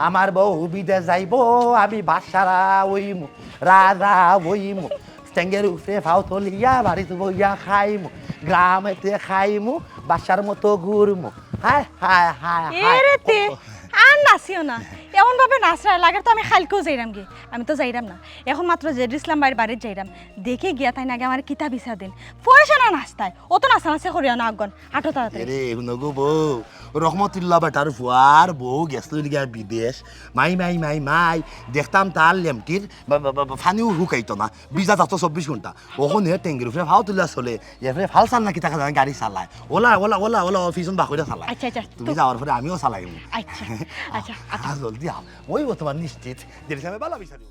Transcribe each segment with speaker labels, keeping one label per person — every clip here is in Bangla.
Speaker 1: আমার বউ বিদেশ যাইব আমি বাসারা ওইমু রাজা ওইমু স্ট্যাঙ্গের উপরে ফাও তলিয়া বাড়িতে বইয়া খাইমু গ্রামেতে খাইমু বাসার মতো ঘুরমু হায় হায় হায়
Speaker 2: এরেতে আর নাচিও না এমন ভাবে নাচরা লাগে তো আমি খালকেও যাইরাম গে আমি তো যাইরাম না এখন মাত্র জেড ইসলাম ভাইয়ের বাড়ির যাইরাম দেখে গিয়া তাই নাকি আমার কিতাব ইসা দিন পয়সা না নাচতায় ও তো নাচা নাচে করিয়া না আগুন আটো তাড়াতাড়ি
Speaker 1: রে নগো বউ রহমতুল্লাহ বেটার ফুয়ার বউ গেছিল গিয়া বিদেশ মাই মাই মাই মাই দেখতাম তার লেমটির ফানিও হুকাইতো না বিজা যাত 24 ঘন্টা ওখানে টেঙ্গির উপরে ফাও তুলিয়া চলে এরপরে ফাল চাল নাকি টাকা গাড়ি চালায় ওলা ওলা ওলা ওলা অফিসন বাকুড়া চালায়
Speaker 2: আচ্ছা আচ্ছা
Speaker 1: তুমি যাওয়ার পরে আমিও চালাইম
Speaker 2: আচ্ছা আচ্ছা আচ্ছা
Speaker 1: জলদি আও ওই তোমার নিশ্চিত যেটা আমি বালা বিচারি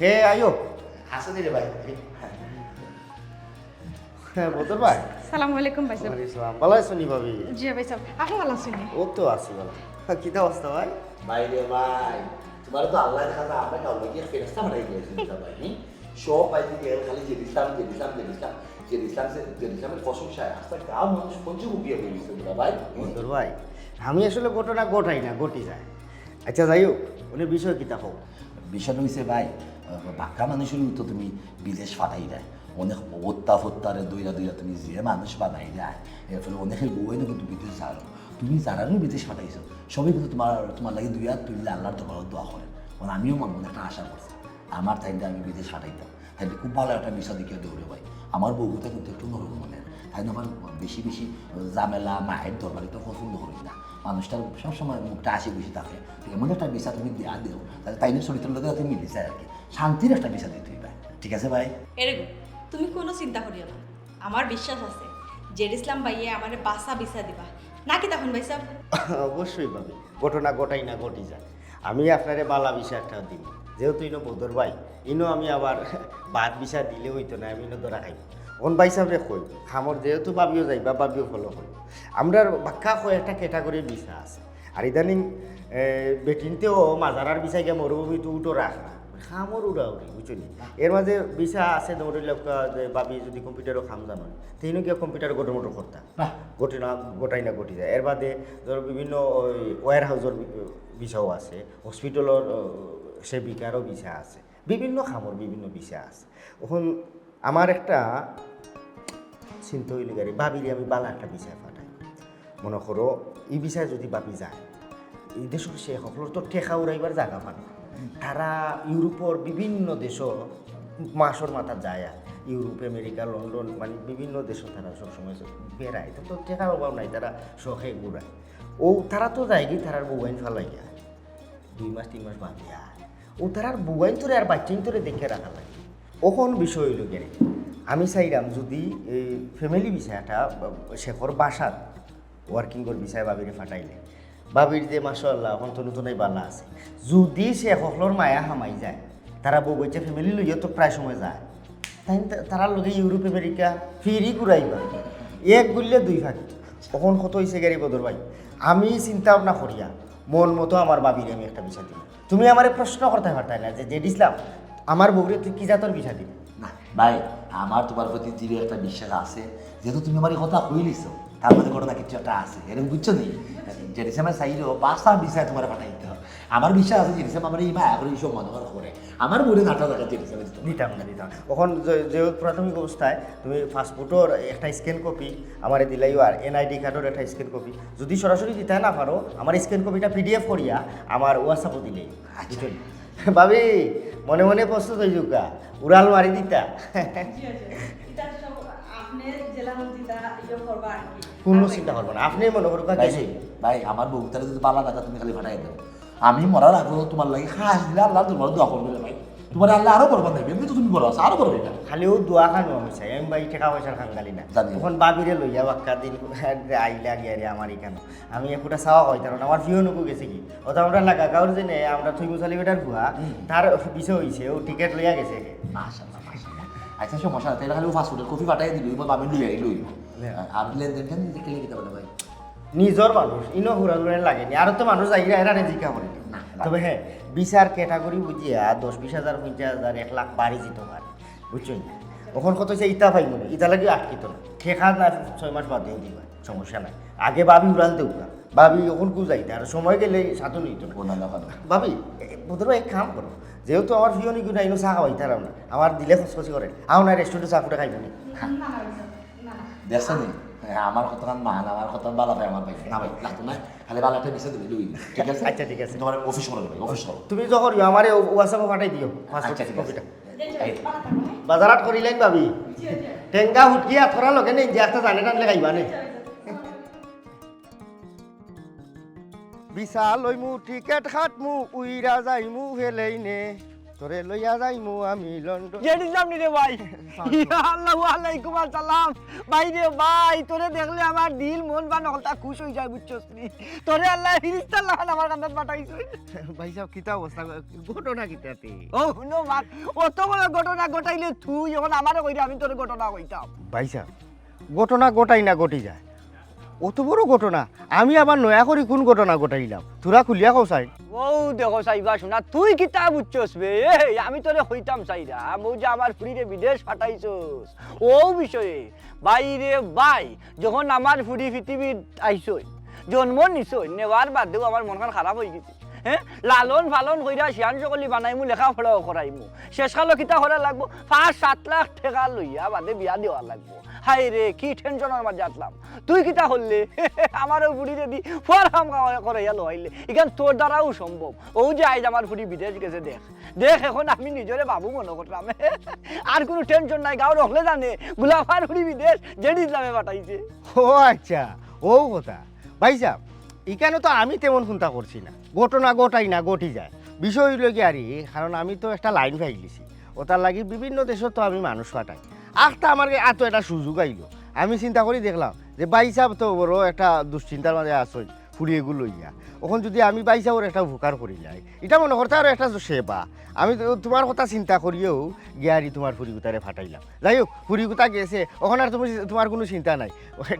Speaker 3: হে আয়ো
Speaker 1: হাসানি রে ভাই
Speaker 3: হ্যাঁ বদর ভাই
Speaker 2: আসসালামু আলাইকুম ভাই সাহেব
Speaker 3: ইসলাম ভালো আছো নি ভাবি
Speaker 2: জি ভাই সাহেব আপনি ভালো আছেন
Speaker 3: ও তো আছি ভালো কিতা অবস্থা ভাই
Speaker 1: ভাই রে ভাই তোমার তো আল্লাহ খাজা আমরা কাউকে গিয়ে ফেরস্তা বানাই দিয়েছি ভাই সব পাইতে গেল খালি যে ইসলামের প্রশংসায় আস্তে গাও মানুষ পঞ্চমুখী হয়ে গেছে ভাই
Speaker 3: বদর ভাই আমি আসলে ঘটনা ঘটাই না ঘটি যায় আচ্ছা যাই হোক উনি বিষয় কিতা হোক
Speaker 1: বিষয় হয়েছে ভাই বাঁকা মানুষের তো তুমি বিদেশ ফাটাই দেয় অনেক হত্যারে দইরা তুমি যে মানুষ বানাই দেয় এর ফলে অনেকের বউই না কিন্তু বিদেশ যাও তুমি যারারও বিদেশ ফাটাইছো সবাই কিন্তু তোমার লাগে দুই হাত তুললে আল্লাহর তোমার দোয়া করেন কারণ আমিও মনে একটা আশা করছি আমার তাইলে আমি বিদেশ ফাটাইতাম তাইলে খুব ভালো একটা বিষয় দেখিয়ে দৌড়ে ভাই আমার বউটা কিন্তু একটু নরম মনের তাই না আমার বেশি বেশি ঝামেলা মায়ের দরবারি তো পছন্দ করি না মানুষটার সবসময় মুখটা আসি বেশি থাকে এমন একটা বিষয় তুমি দেওয়া দেও তাহলে তাইনের চরিত্রের লোকের তুমি মিলে যায় আর কি শান্তির একটা বিষয় দিতে ভাই ঠিক আছে ভাই
Speaker 4: এরকম তুমি কোনো চিন্তা করিও না আমার বিশ্বাস আছে জেড ইসলাম ভাইয়ে আমার বাসা বিছা দিবা নাকি তখন ভাই সাহেব
Speaker 3: অবশ্যই ভাবি ঘটনা ঘটাই না ঘটি যায় আমি আপনারে বালা বিষয় একটা দিব যেহেতু ইনো বদর ভাই ইনো আমি আবার বাদ বিষয় দিলে হইতো না আমি ইনো ধরা খাইব কোন ভাই সাহেবরে কই খামর যেহেতু বাবিও যাইবা বাবিও ফলো করি আমরা বাক্কা একটা ক্যাটাগরির বিষয় আছে আর ইদানিং বেটিনতেও মাজারার বিষয় গিয়ে মরুভূমি তো উঠো রাখ না খামর উড়াউড়ি বুঝলি এর মাঝে বিষয় আছে ধরে যে বাবি যদি কম্পিউটারও খাম জানো তিনও গিয়ে কম্পিউটার গোটো মোটো করতাম গোটাই না ঘটি যায় এর বাদে ধরো বিভিন্ন ওই ওয়ার হাউসের বিষয়ও আছে হসপিটালের সেবিকারও বিষয় আছে বিভিন্ন খামর বিভিন্ন বিষয় আছে এখন আমার একটা চিন্তা হইলে গাড়ি বাবিরে আমি বালা একটা বিষয় পাঠাই মনে করো এই বিষয়ে যদি বাবি যায় এই দেশ সে সকলের তো টেকা উড়াইবার জায়গা পান তারা ইউরোপের বিভিন্ন দেশ মাসর মাথা যায় ইউরোপ আমেরিকা লন্ডন মানে বিভিন্ন দেশও তারা সবসময় বেড়ায় তো টেকার অভাব নাই তারা শখে ঘুরায় ও তারা তো যায় কি তারার বউয়াইন ফেলাই যায় 2 মাস 3 মাস বাদ দিয়া ও তারার বউয়াইন তোরে আর বাচ্চাইন তোরে দেখে রাখা লাগে ওখন বিষয় হইল গেলে আমি চাইলাম যদি এই ফ্যামিলি বিষয়টা শেখর বাসার ওয়ার্কিংয়ের বিষয় বাবিরে ফাটাইলে বাবির যে মাশাআল্লাহ এখন তো নতুনই বালা আছে যদি সে সকলের মায়া হামাই যায় তারা বউ বইছে ফ্যামিলি লইয়া তো প্রায় সময় যায় তাই তারা লগে ইউরোপ আমেরিকা ফিরি ঘুরাইবা এক গুললে 2 ফাঁকি তখন কত হয়েছে গাড়ি বদর ভাই আমি চিন্তা ভাবনা করিয়া মন মতো আমার বাবিরে আমি একটা বিষয় দিই তুমি আমার প্রশ্ন করতে পারতাই না যে জেড ইসলাম আমার বউরে তুই কি জাতর বিষয় দিবি
Speaker 1: না ভাই আমার তোমার প্রতি দৃঢ় একটা বিশ্বাস আছে যেহেতু তুমি আমার এই কথা কইলিছো তার মধ্যে ঘটনা কিছু একটা আছে এরকম বুঝছো নি জেরিসামের চাইলেও বাসা বিষয় তোমার পাঠাইতে হবে আমার বিশ্বাস আছে জেরিসাম আমার এই মায়া করে এইসব মনোহর করে আমার বলে নাটা দেখা জেরিসামে
Speaker 3: দিতাম না তখন যে প্রাথমিক অবস্থায় তুমি পাসপোর্টের একটা স্ক্যান কপি আমার দিলাইও আর এনআইডি কার্ডের একটা স্ক্যান কপি যদি সরাসরি দিতে না পারো আমার স্ক্যান কপিটা পিডিএফ করিয়া আমার হোয়াটসঅ্যাপে দিলেই বুঝলি ভাবি মনে মনে প্রস্তুত হয়ে যুকা উড়াল মারি দিতা কোনো চিন্তা করবো না আপনি মনে করবো
Speaker 1: ভাই আমার বউ তাহলে যদি পালা টাকা তুমি খালি ফাটাই দেবো আমি মরার আগ্রহ তোমার লাগে খাস দিলে আল্লাহ তোমার দোয়া করবে ভাই তোমার আল্লাহ আরো বলবা নেবে এমনি তো তুমি বলো আরো বলবে না
Speaker 3: খালিও দোয়া খানো আমি চাই আমি ভাই টাকা পয়সার খাঙ্গালি না তখন বাবিরে লইয়া বাক্কা দিন আইলা গিয়ে আমার এখানে আমি একটা চাওয়া হয় কারণ আমার ফিও নুকু গেছে কি অত আমরা লাগা গাঁর যে নেই আমরা থই মুসালি বেটার ভুয়া তার বিষয় হয়েছে ও টিকিট লইয়া গেছে
Speaker 1: মাশাআল্লাহ মাশাআল্লাহ আচ্ছা সমস্যা তাহলে খালি ফাস্টফুডের কফি ফাটাই দিবি বা আমি লইব আর লেনদেন কেন দেখে লিখতে পারবে ভাই
Speaker 3: নিজর মানুষ ইনো হুড়ালুড়ে লাগেনি আর তো মানুষ যাই এরা জিজ্ঞা করে তবে হ্যাঁ বিচার ক্যাটাগরি বুঝিয়া 10-20,000 50,000 1 লাখ বাড়ি যেতে পারে বুঝছেন ওখান কত হচ্ছে ইটা পাইব না ইটা লাগে আটকিত না ঠেকা না 6 মাস বাদ দিয়ে দিবা সমস্যা নাই আগে ভাবি উড়াল দেব না ভাবি এখন কু যাইতে আর সময় গেলে সাথে নিত না
Speaker 1: ওনা না কেন
Speaker 3: ভাবি বদর ভাই এক কাম করো যেহেতু আমার ফিওনি গুণ আইনো চা খাওয়াই তারাও না আমার দিলে খসখসি করে আও না রেস্টুরেন্টে চা ফুটে খাইব নি
Speaker 1: দেখছেন আমার কথা মান আমার কথা বালা ভাই আমার ভাই না ভাই লাগতো না খালি বালাটা বিষয় দিবি লুই ঠিক আছে
Speaker 3: আচ্ছা ঠিক আছে
Speaker 1: তোমার অফিস করো অফিস করো
Speaker 3: তুমি যখন আমারে হোয়াটসঅ্যাপে পাঠাই দিও
Speaker 1: আচ্ছা ঠিক আছে
Speaker 3: বাজারাত করিলেন ভাবি টেঙ্গা হুটকিয়া থরা লগে নেই যে একটা জানে টানলে খাইবা নে বিশাল লইমু টিকেট খাটমু উইরা যাইমু হেলেইনে তোরে লইয়া যাইমু আমি লন্ডন
Speaker 5: জেডি সামনে রে ভাই আল্লাহু আলাইকুম আসসালাম ভাই রে ভাই তোরে দেখলে আমার দিল মন বা নকলটা খুশ হয়ে যায় বুঝছস নি তোরে আল্লাহ ফিরিস্তা লাগান আমার কান্দাত পাঠাইছে
Speaker 3: ভাই সাহেব কিতা অবস্থা ঘটনা কিতাতে
Speaker 5: ও নো মাত অত বড় ঘটনা ঘটাইলে তুই যখন আমারে কইরা আমি তোর ঘটনা কইতাম
Speaker 3: ভাই সাহেব ঘটনা ঘটাই না ঘটি যায় অত বড় ঘটনা আমি আবার নয়া করি কোন ঘটনা ঘটাইলাম তোরা খুলিয়া কও চাই
Speaker 5: ও দেখো সাইবা শোনা তুই কিতা বুঝছস বে আমি তোরে হইতাম চাইরা মৌ যে আমার ফুরিরে বিদেশ পাঠাইছস ও বিষয়ে ভাই রে ভাই যখন আমার ফুরি পৃথিবীত আইছই জন্ম নিছই নেওয়ার বাদেও আমার মনখান খারাপ হয়ে গেছে হ্যাঁ লালন ফালন কইরা শিয়ান সকলি বানাইমু লেখাপড়াও করাইমু শেষকালো কিতা করা লাগবো 5-7 লাখ টাকা লইয়া বাদে বিয়া দেওয়া লাগবো হাই রে কি টেনশনের মাঝে আসলাম তুই কিতা হললে আমারও বুড়িরে দি ফরাম করাইয়া লইলে এখান তোর দ্বারাও সম্ভব ও যে আইজ আমার ফুড়ি বিদেশ গেছে দেখ দেখ এখন আমি নিজরে বাবু মনে করলাম আর কোনো টেনশন নাই গাঁও রখলে জানে গুলাফার ফুড়ি বিদেশ জেডি ইসলামে পাঠাইছে
Speaker 3: ও আচ্ছা ও কথা ভাই সাহেব এখানে তো আমি তেমন চিন্তা করছি না ঘটনা ঘটাই না ঘটি যায় বিষয় হইল কি আরে কারণ আমি তো একটা লাইন ফাইলিছি ওটার লাগি বিভিন্ন দেশত তো আমি মানুষ পাঠাই আখটা আমার এত একটা সুযোগ আইলো আমি চিন্তা করি দেখলাম যে ভাই সাহেব তো বড় একটা দুশ্চিন্তার মাঝে আসই ফুড়ি এগুলো লইয়া ওখান যদি আমি ভাই সাহেবের একটা উপকার করি যাই এটা মনে করতে আরও একটা সেবা আমি তোমার কথা চিন্তা করিও গিয়ারি তোমার ফুরিগুতারে ফাটাইলাম যাই হোক ফুরিগুতা গেছে ওখানে আর তুমি তোমার কোনো চিন্তা নাই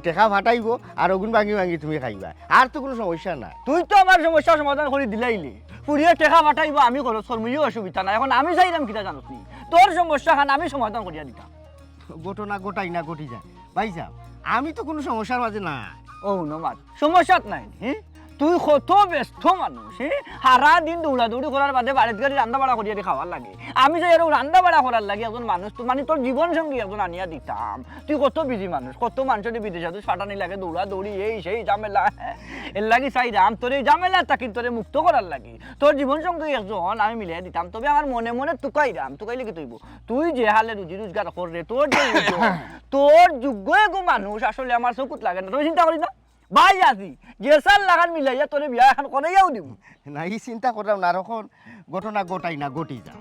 Speaker 3: টেকা ফাটাইব আর ওগুন ভাঙি ভাঙি তুমি খাইবা আর তো কোনো সমস্যা নাই
Speaker 5: তুই তো আমার সমস্যার সমাধান করে দিলাইলি পুরিয়ে টেকা পাঠাইব আমি করো শর্মিও অসুবিধা নাই এখন আমি চাইলাম কিটা জানো নি তোর সমস্যা খান আমি সমাধান করিয়া দিতাম
Speaker 3: ঘটনা গোটাই না ঘটি যায় ভাই সাহেব আমি তো কোনো সমস্যার মাঝে না
Speaker 5: ও নমাজ সমস্যাত নাই হ্যাঁ তুই কত ব্যস্ত মানুষ হ্যাঁ সারা দিন দৌড়াদৌড়ি করার বাদে বাড়িতে গাড়ি রান্না বাড়া করিয়া খাওয়ার লাগে আমি যে এরকম রান্না বাড়া করার লাগে একজন মানুষ তো মানে তোর জীবন সঙ্গী একজন আনিয়া দিতাম তুই কত বিজি মানুষ কত মানুষের বিদেশে তুই ফাটানি লাগে দৌড়াদৌড়ি এই সেই ঝামেলা এর লাগি চাইরাম তোর এই ঝামেলা তাকে তোরে মুক্ত করার লাগে তোর জীবন সঙ্গী একজন আমি মিলিয়ে দিতাম তবে আমার মনে মনে তুকাইরাম তুকাইলে কি তুইব তুই যে হালে রুজি রোজগার করে তোর যে তোর যোগ্য এগো মানুষ আসলে আমার চকুত লাগে না তুই চিন্তা করিস না ভাই আজি গেসার লাগান মিলাইয়া তোরে বিয়া এখন করাইয়াও দিব
Speaker 3: না এই চিন্তা করলাম না এখন ঘটনা গোটাই না ঘটি যা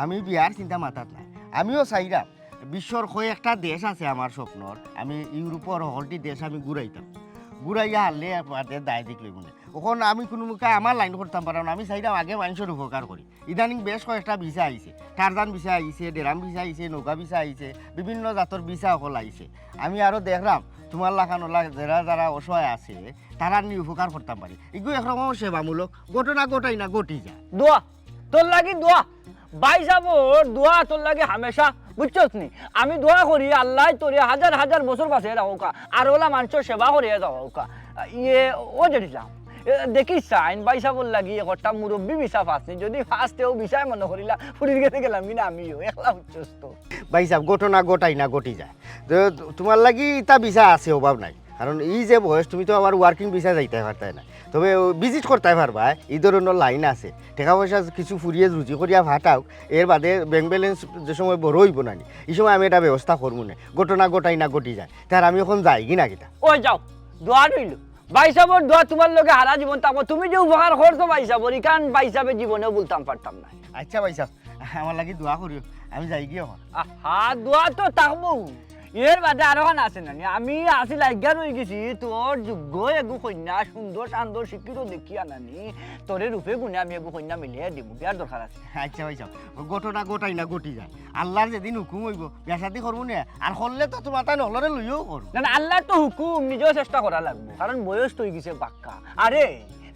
Speaker 3: আমি বিয়ার চিন্তা মাথাত নাই আমিও চাইরাম বিশ্বর কয়েকটা দেশ আছে আমার স্বপ্নর আমি ইউরোপের হলটি দেশ আমি ঘুরাইতাম ঘুরাইয়া হারলে আপনাদের দায় দেখলে মনে ওখানে আমি কোনো মুখে আমার লাইন করতাম পারলাম না আমি চাইরাম আগে মানুষের উপকার করি ইদানিং বেশ কয়েকটা ভিসা আইছে টারজান ভিসা আইছে ডেরাম ভিসা আইছে নৌকা ভিসা আইছে বিভিন্ন জাতর ভিসা সকল আইছে আমি আরও দেখলাম তোমার লাখানোলা যারা যারা অসহায় আছে তারা নিয়ে উপকার করতাম পারি এগুলো একরকম সেবামূলক ঘটনা ঘটাই না ঘটি যায়
Speaker 5: দোয়া তোর লাগি দোয়া ভাই যাবর দোয়া তোর লাগে হামেশা বুঝছস নি আমি দোয়া করি আল্লাহ তোরে হাজার হাজার বছর বাঁচিয়ে রাখা আর ওলা মানুষের সেবা করিয়া যাওয়া ইয়ে ও যেটিলাম দেখিস আইন বাইসা বল লাগি একটা মুরব্বী বিছা ফাঁসনি যদি ফাঁসতেও বিষয় মনে করিলা ফুরির গেতে গেলাম কিনা আমিও একলা বুঝছস তো
Speaker 3: ভাই সাহেব ঘটনা ঘটাই না ঘটি যায় তো তোমার লাগি তা ভিসা আছে অভাব নাই কারণ এই যে বয়স তুমি তো আবার ওয়ার্কিং ভিসা যাইতে পারতাই না তবে ভিজিট করতে পারবা এই ধরনের লাইন আছে টাকা পয়সা কিছু ফুরিয়ে রুজি করিয়া ভাটাও এর বাদে ব্যাংক ব্যালেন্স যে সময় বড় হইব না এই সময় আমি এটা ব্যবস্থা করবো না ঘটনা ঘটাই না ঘটি যায় তার আমি এখন যাই কি না কিটা
Speaker 5: ওই যাও দোয়া রইল বাইসাবর দোয়া তোমার লগে হারা জীবন থাকবো তুমি যে উপকার করছো বাইসাবর ইকান বাইসাবে জীবনেও বলতাম পারতাম না
Speaker 3: আচ্ছা ভাই সাহেব আমার লাগি দোয়া করিও আমি যাই গিয়ে এখন
Speaker 5: আহা দোয়া তো থাকবো এর বাদে আরো খান আছে না আমি আসি লাগিয়া রয়ে গেছি তোর যোগ্য এগু কন্যা সুন্দর শান্তর শিক্ষিত দেখিয়া নানি তোরে রূপে গুণে আমি এগু কন্যা মিলিয়ে দিব বিয়ার দরকার আছে
Speaker 3: আচ্ছা ভাই সাহেব ঘটনা ঘটাই না ঘটি যায় আল্লাহর যেদিন হুকুম হইব বিয়া শাদি করবো না আর করলে তো তোমার তাই নলরে লইও করবো
Speaker 5: না আল্লাহ তো হুকুম নিজেও চেষ্টা করা লাগবে কারণ বয়স তো হয়ে গেছে পাক্কা আরে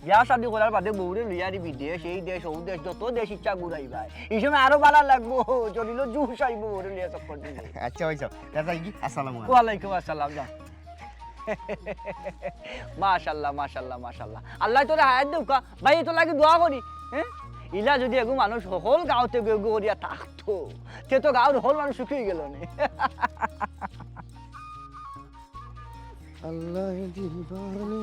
Speaker 5: বিয়া শাদি করার বাদে বউরে লইয়া দিবি দেশ এই দেশ ও দেশ যত দেশ ইচ্ছা ঘুরাইবা এই সময় আরো ভালো লাগবো চলিল জুস আইব বউরে লইয়া চক্কর দিলে
Speaker 3: আচ্ছা ভাই সাহেব যাই কি আসসালামু আলাইকুম
Speaker 5: ওয়ালাইকুম আসসালাম যা মাশাল্লাহ মাশাল্লাহ মাশাল্লাহ আল্লাহ তোরা হায়াত দেউকা ভাই তোর লাগে দোয়া করি হ্যাঁ ইলা যদি এগু মানুষ সকল গাঁৱতে গৈ করিয়া থাকতো তে তো গাঁৱৰ সকল মানুষ সুখী গেল নে
Speaker 3: আল্লাহ দিবানে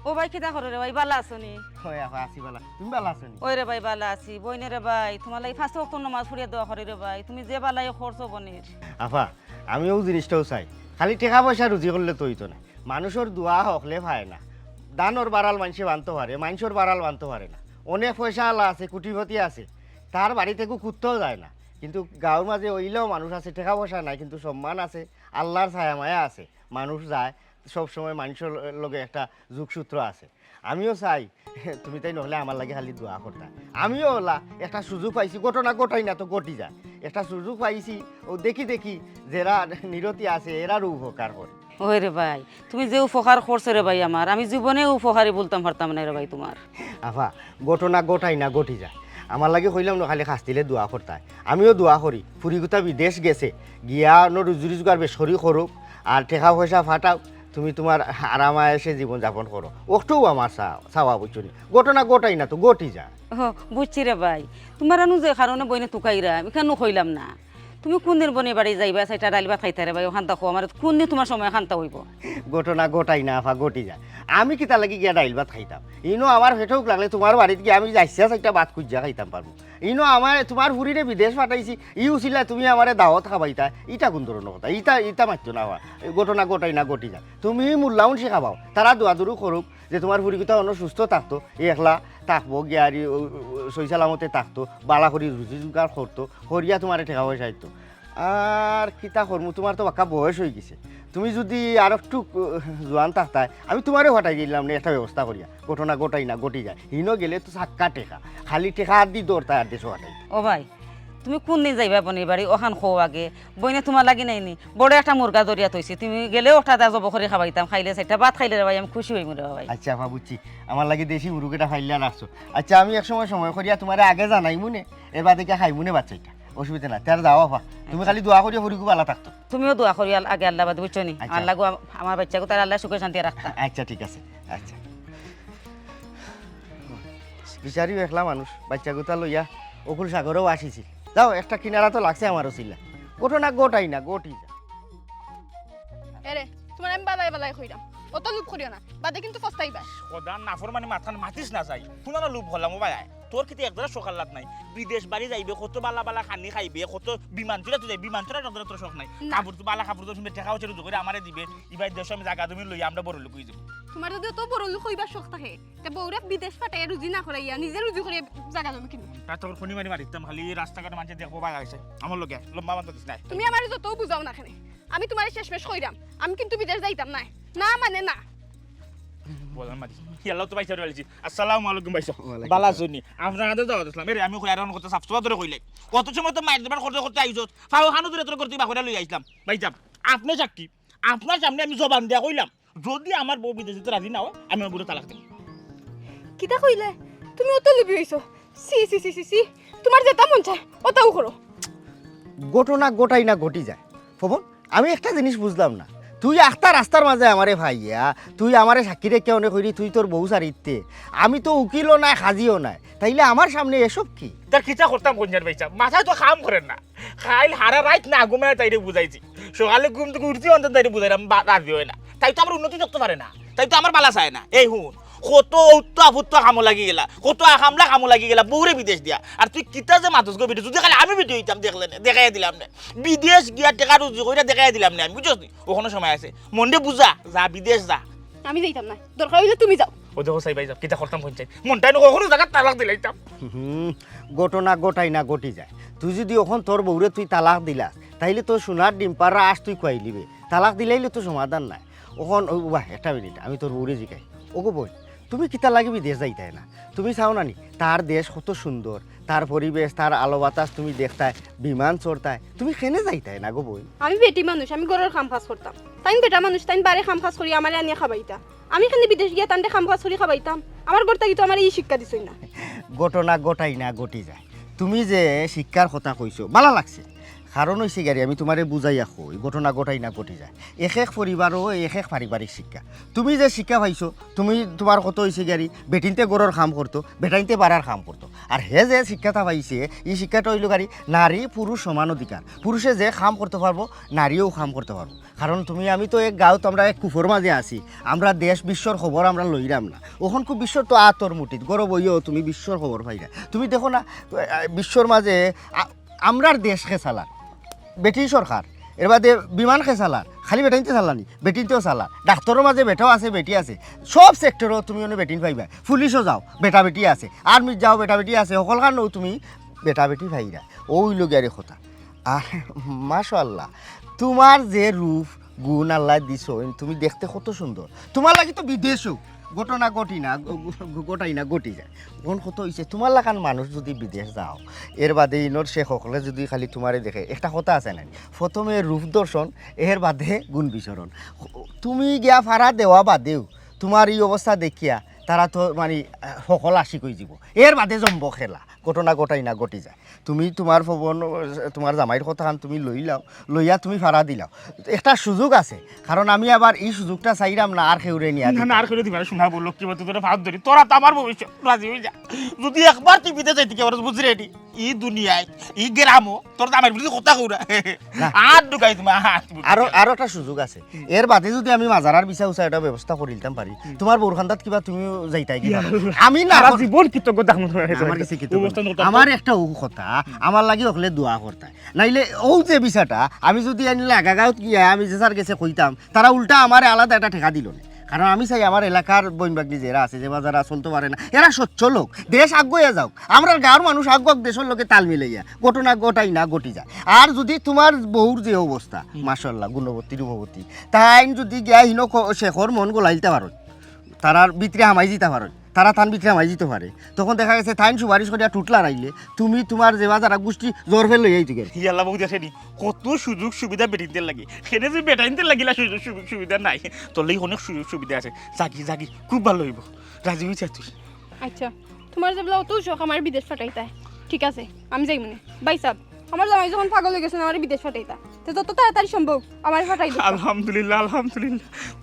Speaker 6: ও ভাই কিতা করে রে ভাই বালা আছনি
Speaker 3: হয় আপা আসি বালা তুমি ভালো আছো নি
Speaker 6: ওই রে ভাই বালা আছি বইনে রে ভাই তোমার লাগি ফার্স্ট ওয়াক্ত নামাজ পড়িয়া দোয়া করে রে ভাই তুমি যে বালাই খরচ বনির
Speaker 3: আপা আমিও জিনিসটাও চাই খালি টাকা পয়সা রুজি করলে তো হইতো না মানুষের দোয়া হকলে পায় না দানর বাড়াল মানুষে বানতে পারে মানুষের বাড়াল বানতে পারে না অনেক পয়সা আলা আছে কুটিপতি আছে তার বাড়ি থেকে কুত্তেও যায় না কিন্তু গাঁৱৰ মাঝে ওইলেও মানুষ আছে টাকা পয়সা নাই কিন্তু সম্মান আছে আল্লাহর ছায়া মায়া আছে মানুষ যায় সবসময় মানুষের লগে একটা যোগসূত্র আছে আমিও চাই তুমি তাই নহলে আমার লাগে খালি দোয়া করতা আমিও ওলা একটা সুযোগ পাইছি ঘটনা ঘটাই না তো ঘটি যায় একটা সুযোগ পাইছি ও দেখি দেখি যারা নিরতি আছে এরারও উপকার করে
Speaker 6: ওই রে ভাই তুমি যে উপকার করছো রে ভাই আমার আমি জীবনে উপকারী বলতাম পারতাম না রে ভাই তোমার
Speaker 3: আফা ঘটনা ঘটাই না ঘটি যায় আমার লাগে কইলাম না খালি খাস্তিলে দোয়া করতায় আমিও দোয়া করি ফুরিগুতা বিদেশ গেছে গিয়া রুজি রোজগার বেসরি করুক আর টাকা পয়সা ফাটাও তুমি তোমার আরামায়েসে জীবনযাপন করো ওটাও আমার চাওয়া বুঝছো নি ঘটনা ঘটাই না তো ঘটি যায়
Speaker 6: ও বুঝছি রে ভাই তোমার আনু যে কারণে বইনে তুকাইরা আমি কেন কইলাম না তুমি কোন দিন বনে বাড়ি যাইবা সেটা ডাইল ভাত খাইতে রে ভাই খান্তা খো আমার কোন দিন তোমার সময় খান্তা হইব
Speaker 3: ঘটনা ঘটাই না আফা ঘটি যায় আমি কি তার লাগি গিয়া ডাইল ভাত খাইতাম ইনো আমার হেঁটেও লাগলে তোমার বাড়িতে গিয়ে আমি যাইছিয়া একটা ভাত খুঁজিয়া খাইতাম পারবো ইনো আমার তোমার ফুরিরে বিদেশ পাঠাইছি ইউ ছিলা তুমি আমারে দাওয়াত খাবাইতা ইটা কোন ধরনের কথা ইটা মারতো না ঘটনা ঘটাই না ঘটি যায় তুমি মূল্যায়ন শেখাবাও তারা দোয়াদুরু করুক যে তোমার ফুরিকতা অন্য সুস্থ থাকতো একলা থাকবো গিয়ারি সৈসালামতে থাকতো বালা করি রুজি জোগাড় করতো করিয়া তোমার ঠেকা পয়সা আইতো আর কিতা করমু তোমার তো বাক্কা বয়স হয়ে গেছে তুমি যদি আর একটু জোয়ান থাকতায় আমি তোমারও হটাই দিলাম না একটা ব্যবস্থা করিয়া ঘটনা ঘটাই না ঘটি যায় হিনো গেলে তো সাক্কা টেকা খালি টেকা আর দি দৌড়তায় আর দেশো হটাই
Speaker 6: ও ভাই তুমি কোন দিন যাইবা বনে বাড়ি ওখান খো আগে বইনে তোমার লাগি নাইনি বড় একটা মুরগা দরিয়া তৈছি তুমি গেলে ওটা দা জব করে খাবাইতাম খাইলে সেটা ভাত খাইলে রে ভাই আমি খুশি হইম রে ভাই
Speaker 3: আচ্ছা আপা বুঝছি আমার লাগে দেশি মুরগিটা ফাইলিয়া রাখছো আচ্ছা আমি এক সময় করিয়া তোমার আগে জানাই মনে এবার দেখে খাই মনে বাচ্চাইটা অসুবিধা না তার যাও আপা তুমি খালি দোয়া করিয়া ফুরিকু ভালো থাকতো
Speaker 6: তুমিও দোয়া করি আগে আল্লাহ বাদ বুঝছো নি
Speaker 3: আচ্ছা।
Speaker 6: আল্লাহ আমার বাচ্চাকে তার আল্লাহ সুখে শান্তি রাখতা
Speaker 3: আচ্ছা ঠিক আছে আচ্ছা বিচারিও একলা মানুষ বাচ্চা গোটা লইয়া অকুল সাগরেও আসিছিল যাও একটা কিনারা তো লাগছে আমারও ছিল ঘটনা ঘটাই না ঘটি যা
Speaker 7: এরে তোমার আমি বালাই বালাই কইরাম অত লুপ করিও না বাদে কিন্তু পস্তাইবা
Speaker 8: ওদান নাফর মানে মাথা মাতিস না যাই পুনানো লুপ হলাম ভাই তোর কিন্তু একদম সকাল লাগ নাই বিদেশ বাড়ি যাইবে কত বালা বালা খানি খাইবে কত বিমান চড়া তুই বিমান চড়া তোর শখ নাই কাপড় তো বালা কাপড় তো শুনে টাকা হচ্ছে রুজু করে আমারে দিবে এবার দেশ আমি জায়গা তুমি লই আমরা বড় লোক হয়ে যাবো
Speaker 7: তোমার যদি অত বড় লোক হইবার শখ থাকে তে বউরে বিদেশ পাঠাইয়া রুজি না করাইয়া নিজে রুজি করে জায়গা জমি কিনো
Speaker 8: তা তোর ফোনি মারি মারিতাম খালি রাস্তাঘাটে মানুষ দেখবো বাগা গেছে আমার লোকে লম্বা বান্ধব দিস নাই
Speaker 7: তুমি আমার যত বুঝাও না খানে আমি তোমার শেষমেশ কইরাম আমি কিন্তু বিদেশ যাইতাম না না মানে না
Speaker 8: বলেন মারি ইয়াল্লাহ তো বাইসা রয়েছি আসসালামু আলাইকুম বাইসা বালা শুনি আপনার হাতে যাওয়া দিলাম এর আমি কই আরন কথা সাফসুয়া ধরে কইলে কত সময় তো মাইর দেবার করতে করতে আইছো ফাও হানু ধরে তোর করতে বাকরা লই আইছিলাম ভাইজান আপনি সাক্ষী আপনার সামনে আমি জবান দেয়া কইলাম যদি আমার বউ বিদেশে রাজি না হয় আমি ওর বুড়ো তালাক দেব
Speaker 7: কিতা কইলে তুমি অত লুবি হইছো সি সি সি সি সি তোমার যেটা মন চায় ওটাও করো
Speaker 3: ঘটনা ঘটাই না ঘটি যায় ফবন আমি একটা জিনিস বুঝলাম না তুই আখতার রাস্তার মাঝে আমারে ভাইয়া তুই আমারে সাক্ষী রেখে অনেক হইলি তুই তোর বউ সারিতে আমি তো উকিলও নাই হাজিও নাই তাইলে আমার সামনে এসব কি
Speaker 8: তার কিতা করতাম গঞ্জার ভাইসা মাথায় তো কাম করেন না খাইল হারা রাইত না ঘুমায় তাইরে বুঝাইছি সকালে ঘুম থেকে উঠছি অন্তত তাইরে বুঝাইলাম রাজি হয় না তাই তো আমার উন্নতি করতে পারে না তাই তো আমার বালা চায় না এই হুন কত উত্তা ফুত্তা কামো লাগি গেলা কত আকামলা কামো লাগি গেলা বউরে বিদেশ দিয়া আর তুই কিতা যে মাতুস গো বিদেশ যদি খালি আমি ভিডিও হইতাম দেখলে না দেখাই দিলাম না বিদেশ গিয়া টাকা রুজি কইরা দেখাই দিলাম না আমি বুঝছস নি ওখানে সময় আছে মনডে বুঝা যা বিদেশ যা
Speaker 7: আমি যাইতাম না দরকার হইলে তুমি যাও
Speaker 8: ও দেখো সাই ভাই যাও কিতা করতাম কোন চাই মনটাই না কখনো জায়গা তালাক দিলাইতাম
Speaker 3: ঘটনা ঘটাই না ঘটি যায় তুই যদি ওখান তোর বউরে তুই তালাক দিলাস তাইলে তোর সোনার ডিম্পারা আস তুই খুয়াই লিবে তালাক দিলাইলে তো সমাধান নাই ওখান বাহ একটা মিনিট আমি তোর বউরে জিগাই ওগো বই তুমি কিতা লাগি বিদেশ যাইতাই না তুমি চাও না নি তার দেশ কত সুন্দর তার পরিবেশ তার আলো বাতাস তুমি দেখতায় বিমান চড়তায় তুমি কেনে যাইতাই না গো বই
Speaker 7: আমি বেটি মানুষ আমি ঘরের কাম কাজ করতাম তাই বেটা মানুষ তাই বারে কাম কাজ করি আমার আনিয়া খাবাইতা আমি খালি বিদেশ গিয়া তান্ডে কাম কাজ করি খাবাইতাম আমার ঘর থাকি তো আমার এই শিক্ষা দিছই না
Speaker 3: ঘটনা ঘটাই না ঘটি যায় তুমি যে শিক্ষার কথা কইছো ভালো লাগছে কারণ হয়েছে গাড়ি আমি তোমারে বুঝাইয়া কই ঘটনা ঘটাই না ঘটি যায় এক এক পরিবারও এক এক পারিবারিক শিক্ষা তুমি যে শিক্ষা পাইছো তুমি তোমার কত হয়েছে গাড়ি বেটিনতে গড়ের কাম করতো বেটাইনতে বাড়ার কাম করতো আর হে যে শিক্ষাটা পাইছে এই শিক্ষাটা হইল গাড়ি নারী পুরুষ সমান অধিকার পুরুষে যে কাম করতে পারবো নারীও কাম করতে পারবো কারণ তুমি আমি তো এক গাঁৱত আমরা এক কুফর মাঝে আছি আমরা দেশ বিশ্বর খবর আমরা লইরাম না ওখান খুব বিশ্বর তো আতর মুঠিত গরব হইও তুমি বিশ্বর খবর পাইরা তুমি দেখো না বিশ্বর মাঝে আমরার দেশ খেসালার বেটি সরকার এর বাদে বিমান খেসালার খালি বেটাইনতে চালানি বেটিনতেও চালা ডাক্তারের মাঝে বেটাও আছে বেটি আছে সব সেক্টরও তুমি অনেক বেটিন পাইবা পুলিশও যাও বেটা বেটি আছে আর্মিত যাও বেটা বেটি আছে সকল কারণেও তুমি বেটা বেটি পাইরা ওই লগিয়ারে কথা আর মাশাআল্লাহ তোমার যে রূপ গুণ আল্লাহ দিছো তুমি দেখতে কত সুন্দর তোমার লাগি তো বিদেশও ঘটনা ঘটি না গোটাই না ঘটি যায় কোন কত হয়েছে তোমার লাগান মানুষ যদি বিদেশ যাও এর বাদে ইনোর শেখ সকলে যদি খালি তোমারে দেখে একটা কথা আছে না প্রথমে রূপ দর্শন এর বাদে গুণ বিচরণ তুমি গিয়া ফাড়া দেওয়া বাদেও তোমার এই অবস্থা দেখিয়া তারা তো মানে সকল আশিক হয়ে যাব এর বাদে জম্ব খেলা ঘটনা ঘটাই না ঘটি যায় তুমি তোমার ফবন তোমার জামাইয়ের কথা তুমি লইয়া তুমি ভাড়া দিলাও একটা সুযোগ আছে কারণ আমি আবার এই সুযোগটা চাইলাম না আর খেউরে নিয়ে
Speaker 8: না আর করে দিবা শোনা বললো কি বলতে তোরা ভাত ধরি তোরা তো আমার ভবিষ্যৎ রাজি হয়ে যা যদি একবার টিভিতে যাইতে কি বুঝি রেডি এই দুনিয়ায় এই গ্রামও তোর আমার বিরুদ্ধে কথা কৌরা আর ঢুকাই তুমি
Speaker 3: আরো একটা সুযোগ আছে এর বাদে যদি আমি মাজারার বিচার উচা একটা ব্যবস্থা করে দিতাম পারি তোমার বোরখান্দাত কিবা তুমি যাইতাই কি আমি না
Speaker 8: জীবন কৃতজ্ঞ দেখো
Speaker 3: আমার একটা কথা আমার লাগি হলে দোয়া করতে নাইলে ও যে বিষয়টা আমি যদি আনিলে আগাগাঁত গিয়া আমি যে স্যার গেছে কইতাম তারা উল্টা আমার আলাদা একটা ঠেকা দিল না কারণ আমি চাই আমার এলাকার বইনবাগনি যারা আছে যে যারা চলতে পারে না এরা স্বচ্ছ লোক দেশ আগুয়ে যাও আমরা গাঁৱৰ মানুষ আগুক দেশের লোকে তাল মিলাইয়া ঘটনা ঘটাই না ঘটি যায় আর যদি তোমার বউর যে অবস্থা মাশাআল্লাহ গুণবতী রূপবতী তাই যদি গিয়া হিনো শেখর মন গোলাইতে পারো তারার ভিতরে হামাই দিতে পারো তারা থান বিক্রি মাই দিতে পারে তখন দেখা গেছে থাইন সুপারিশ করিয়া টুটলা রাইলে তুমি তোমার যে যারা গোষ্ঠী জ্বর ফেল লইয়াই তো গেলে
Speaker 8: ইয়াল্লা বহু দেখে নি কত সুযোগ সুবিধা বেটিনতে লাগে সেনে যে বেটাইনতে লাগিলা সুযোগ সুবিধা নাই তোর লাগি অনেক সুযোগ সুবিধা আছে জাগি খুব ভালো হইব রাজি হয়েছে তুই
Speaker 7: আচ্ছা তোমার যে অত শখ আমার বিদেশ ফাটাইতা ঠিক আছে আমি যাই মনে বাই সাহেব আমার জামাই যখন পাগল হয়ে গেছেন আমার বিদেশ ফাটাইতা তো যত তাড়াতাড়ি সম্ভব আমার ফাটাই দাও
Speaker 8: আলহামদুলিল্লাহ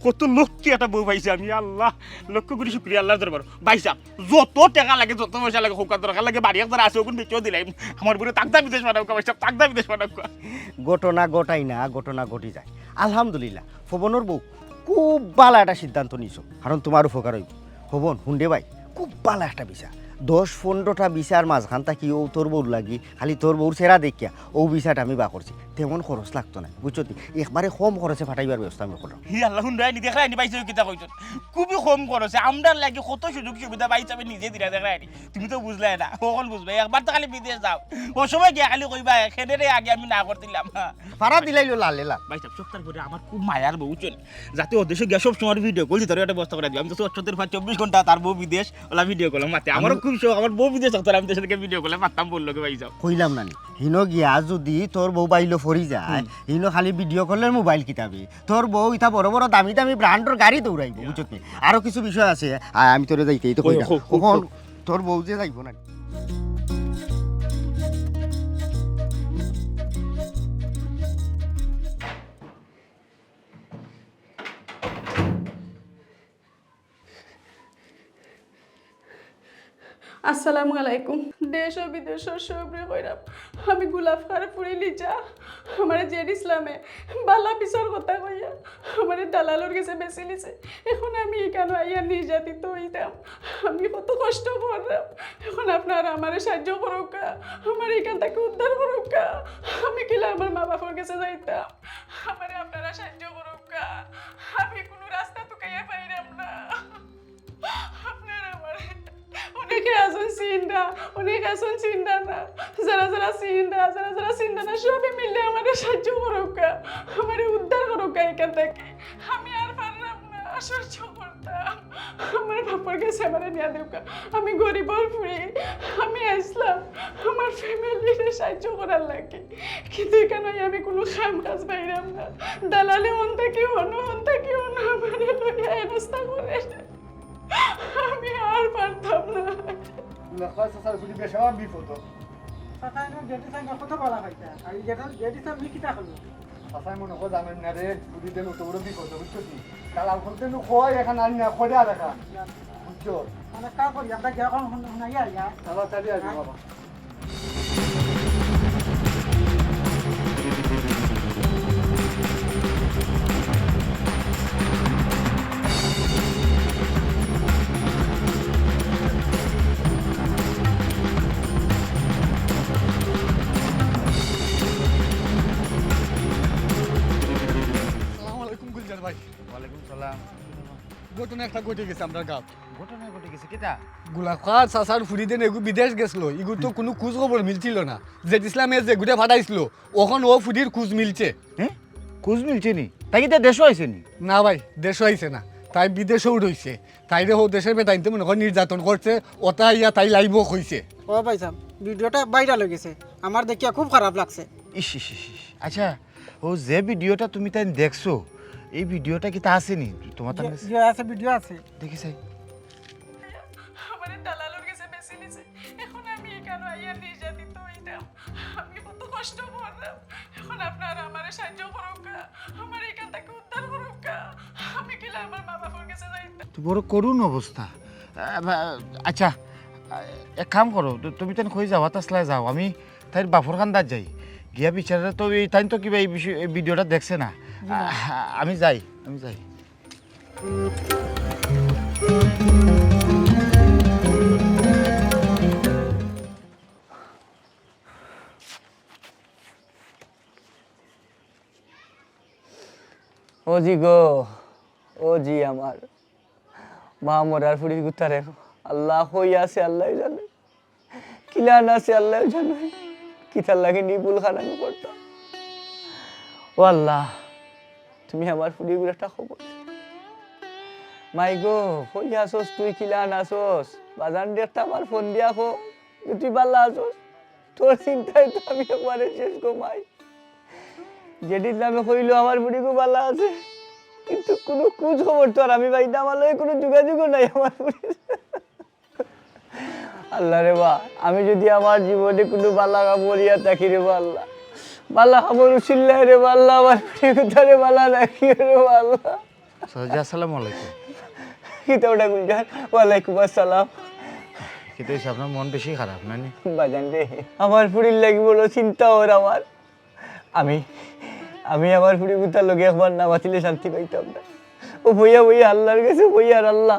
Speaker 8: কত লক্ষ্মী একটা বউ পাইছি আমি আল্লাহ লক্ষ্য করি শুক্রিয়া আল্লাহ দরবার বাইসা যত টাকা লাগে যত পয়সা লাগে হোকার দরকার লাগে বাড়ি একবার আছে ওগুলো বেচেও দিলাই আমার বলে তাকদা বিদেশ পাঠাবো বাইসা তাকদা বিদেশ পাঠাবো
Speaker 3: ঘটনা ঘটাই না ঘটনা ঘটি যায় আলহামদুলিল্লাহ ফবনের বউ খুব ভালো একটা সিদ্ধান্ত নিছো কারণ তোমার উপকার হইব ফবন হুন্ডে ভাই খুব ভালো একটা বিষয় 10-15টা বিচার মাঝখান থাকি ও তোর বউর লাগি খালি তোর বউর চেরা দেখিয়া ও বিচারটা আমি বা করছি তেমন খরচ লাগতো না বুঝছো একবারে কম খরচে ফাটাইবার ব্যবস্থা আমি করলাম
Speaker 8: আল্লাহ হুন্ডাইনি দেখাইনি পাইছো কিতা কইছো খুবই কম খরচে আমরার লাগে কত সুযোগ সুবিধা পাইছো আমি নিজে দিরা দেখাইনি তুমি তো বুঝলাই না সকল বুঝবে একবার তো খালি বিদেশ যাও ও সময় গিয়ে খালি কইবা খেনে আগে আমি না করতিলাম
Speaker 3: ভাড়া দিলাইলো লাল
Speaker 8: ভাই সাহেব সপ্তাহ পরে আমার খুব মায়ার বউ চল যাতে ওদেশে গিয়ে সব সময় ভিডিও করছি তোর একটা ব্যবস্থা করে দিই আমি তো 24 ঘন্টা তার বউ বিদেশ ওলা ভিডিও করলাম মাতে আমার খুব শখ আমার বউ বিদেশ থাকতো আমি দেশের থেকে ভিডিও করলে পারতাম বললো কে ভাই যাও
Speaker 3: কইলাম না হিনো গিয়া যদি তোর বউ বাইলো ফরি যায় হিনো খালি ভিডিও করলে মোবাইল কিতাবে তোর বউ ইতা বড় বড় দামি দামি ব্র্যান্ডের গাড়ি দৌড়াইব বুঝছো আরো কিছু বিষয় আছে আমি তোরে যাইতেই তো কইলাম কখন তোর বউ যে যাইব না
Speaker 7: আসসালামু আলাইকুম দেশ ও বিদেশ সবরে কইরাম আমি গোলাপ খারে পুরি লিজা আমার জেড ইসলামে বালা পিছর কথা কইয়া আমার দালালর কাছে বেশি লিছে এখন আমি কেন আইয়া নির্যাতিত হইতাম আমি কত কষ্ট করলাম এখন আপনারা আমার সাহায্য করুক আমার এখান থেকে উদ্ধার করুক আমি কিলা আমার মা বাবার কাছে যাইতাম আমার আপনারা সাহায্য করুক আমি কোনো রাস্তা তো কাইয়া পাইরাম না আপনারা আমার অনেকে আসুন চিন্তা অনেক আসুন চিন্তা না যারা চিন্তা না সবাই মিলে আমাদের সাহায্য করুক আমার উদ্ধার করুক এখান থেকে আমি আর পারলাম না সহ্য করতাম আমার বাবার কাছে আমার নিয়ে দেব আমি গরিবর ফুরি আমি আসলাম আমার ফ্যামিলির সাহায্য করার লাগে কিন্তু এখানে আমি কোনো কাম কাজ পাইলাম না দালালে হন থাকি আমার লইয়া অবস্থা করে আমি আর পারতাম না
Speaker 9: La cosa sarà su di me, c'è un bifoto. কথাই মনে হয় জানেন না রে বুঝিতে নতো বড় বিপদ বুঝছো কি কাল আলফলতে নু কয় এখান আনি না খড়ে আর এখান বুঝছো মানে কা করি আমরা কি এখন শুনাইয়া ইয়া তাড়াতাড়ি আসি বাবা ঘটনা একটা ঘটে গেছে আমরা গাঁও
Speaker 5: ঘটনা ঘটে গেছে কিটা
Speaker 9: গোলাপখা চাচার ফুরি দেন এগু বিদেশ গেছিল এগুলো তো কোনো খোঁজ খবর মিলছিল না যে ইসলামে যে গুটে ফাটাইছিল ওখান ও ফুরির খোঁজ মিলছে
Speaker 5: হ্যাঁ খোঁজ মিলছে নি তাই কি দেশও আইছে নি
Speaker 9: না ভাই দেশও আইছে না তাই বিদেশেও রইছে তাইরে ও দেশের বেতাইতে মনে হয় নির্যাতন করছে ওটা ইয়া তাই লাইভও হইছে
Speaker 10: ও ভাই সাহেব ভিডিওটা ভাইরাল হয়ে গেছে আমার দেখিয়া খুব খারাপ লাগছে
Speaker 5: ইস ইস ইস, ইস। আচ্ছা ও যে ভিডিওটা তুমি তাই দেখছো এই ভিডিওটা কি তা আছে নি তোমার তার কাছে?
Speaker 10: যে আছে ভিডিও আছে
Speaker 5: দেখি চাই
Speaker 7: আমার দালালের কাছে বেশি নিছে এখন আমি কেন আইয়া নির্যাতিত হইতাম আমি কত কষ্ট করলাম এখন আপনারা আমারে সাহায্য করুন আমার এখান থেকে উদ্ধার করুন আমি কিলা আমার মা বাবার কাছে যাইতাম
Speaker 5: তো বড় করুণ অবস্থা আচ্ছা এক কাম করো তুমি তেন কই যাও তাসলায় যাও আমি তাই বাফর খান্দার যাই গিয়া বিচারে তো এই তাই তো কিবা এই বিষয় এই ভিডিওটা দেখছে না আমি যাই
Speaker 11: ও জি গো ও জি আমার মা মরার ফুড়ি গুতারে আল্লাহ হই আছে আল্লাহ জানে কিলান আছে আল্লাহ জানে কিতার লাগে নিবুল খানানো করতাম ও আল্লাহ তুমি আমার ফুড়িগুলো একটা খবর মাই গো হই আসোস তুই কিলান আসোস বাজান দেখতে আমার ফোন দিয়া খো তুই পাল্লা আসোস তোর চিন্তায় তো আমি একবারে শেষ গো মাই যেদিন আমি কইলো আমার বুড়িগু বালা আছে কিন্তু কোনো খোঁজ খবর তো আর আমি পাই না আমার লগে কোনো যোগাযোগও নাই আমার বুড়ির আল্লাহ রে বা আমি যদি আমার জীবনে কোনো বালা কামড়িয়া থাকি রে বা আল্লাহ বালা কামড় উচিল্লাই রে বা আল্লাহ আমার বুড়িগু ধরে বালা রাখি রে বা আল্লাহ
Speaker 5: আসসালামু আলাইকুম
Speaker 11: কিতা ওটা গুলজার ওয়ালাইকুম আসসালাম
Speaker 5: কিন্তু আপনার মন বেশি খারাপ নানি
Speaker 11: বাজান রে আমার বুড়ির লাগি বলো চিন্তা ওর আমার আমি আমার ফুড়ি গুতার লগে একবার না বাঁচিলে শান্তি পাইতাম না ও বইয়া আল্লাহর কাছে বইয়া আর আল্লাহ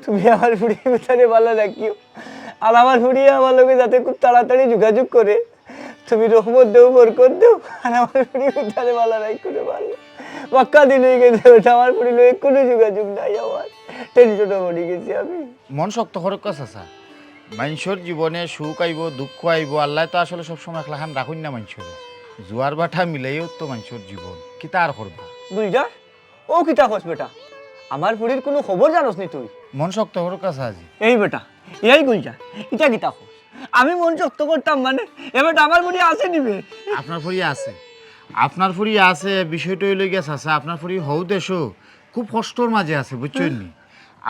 Speaker 11: তুমি আমার ফুড়ি গুতারে ভালো রাখিও আর আমার ফুড়ি আমার লগে যাতে খুব তাড়াতাড়ি যোগাযোগ করে তুমি রহমত দেও বরকত দেও আর আমার ফুড়ি গুতারে ভালো রাখি করে ভালো পাক্কা দিন হয়ে গেছে ওটা আমার ফুড়ি লগে কোনো যোগাযোগ নাই আমার টেনশনে পড়ে গেছি আমি
Speaker 5: মন শক্ত খরক আছে মানুষের জীবনে সুখ আইব দুঃখ আইব আল্লাহ তো আসলে সবসময় একলাখান রাখুন না মানুষের জোয়ার বাঠা মিলাইও তো মানুষের জীবন কি তার করবা
Speaker 11: বুঝলা ও কিতা কস বেটা আমার ফুড়ির কোনো খবর জানোস নি তুই
Speaker 5: মন শক্ত খরক আছে আজি
Speaker 11: এই বেটা এই গুলজা ইটা কিতা কস আমি মন শক্ত করতাম মানে এবার আমার ফুড়ি আছে নিবে
Speaker 5: আপনার ফুড়ি আছে বিষয়টা হইলে গেছে আছে আপনার ফুড়ি হৌ দেশও খুব কষ্টর মাঝে আছে বুঝছেন নি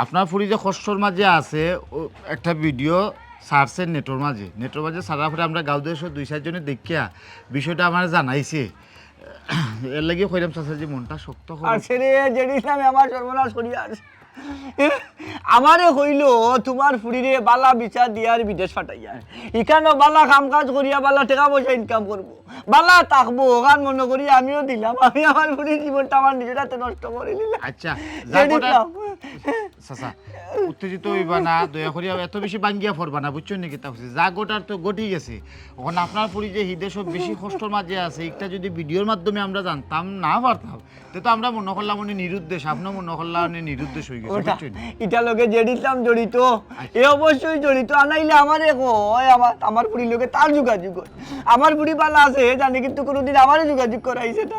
Speaker 5: আপনার ফুড়ি যে কষ্টর মাঝে আছে ও একটা ভিডিও সারছে নেটর মাঝে সারার পরে আমরা গাঁও দেশ 2-4 জনে দেখিয়া বিষয়টা আমার জানাইছে এর লাগে কইলাম চাচা যে মনটা শক্ত করে
Speaker 11: আর ছেড়ে যেদিন আমার সর্বনাশ করিয়া আমারে হইল তোমার ফুড়িরে বালা বিচার দিয়ার বিদেশ ফাটাইয়া ইখানো বালা কাম কাজ করিয়া বালা টাকা পয়সা ইনকাম করবো বালা থাকবো ওখান মনে করি আমিও দিলাম আমি আমার ফুড়ির জীবনটা আমার নিজের হাতে নষ্ট করে দিলাম
Speaker 5: আচ্ছা চাচা উত্তেজিত হইবা না দয়া করি এত বেশি বাঙ্গিয়া ফরবা না বুঝছো নাকি তা যা গোটার তো গটি গেছে ওখানে আপনার ফুড়ি যে হৃদয় সব বেশি কষ্টর মাঝে আছে একটা যদি ভিডিওর মাধ্যমে আমরা জানতাম না পারতাম তো আমরা মনে করলাম উনি নিরুদ্দেশ আপনার মনে করলাম উনি নিরুদ্দেশ হয়ে গেছে
Speaker 11: এটা লোকে জেডিসলাম জড়িত এ অবশ্যই জড়িত আনাইলে আমারে কয় আমার বুড়ির লোকে তার যোগাযোগ আমার বুড়ি বালা আছে জানি কিন্তু কোনোদিন আমারে যোগাযোগ করাইছে না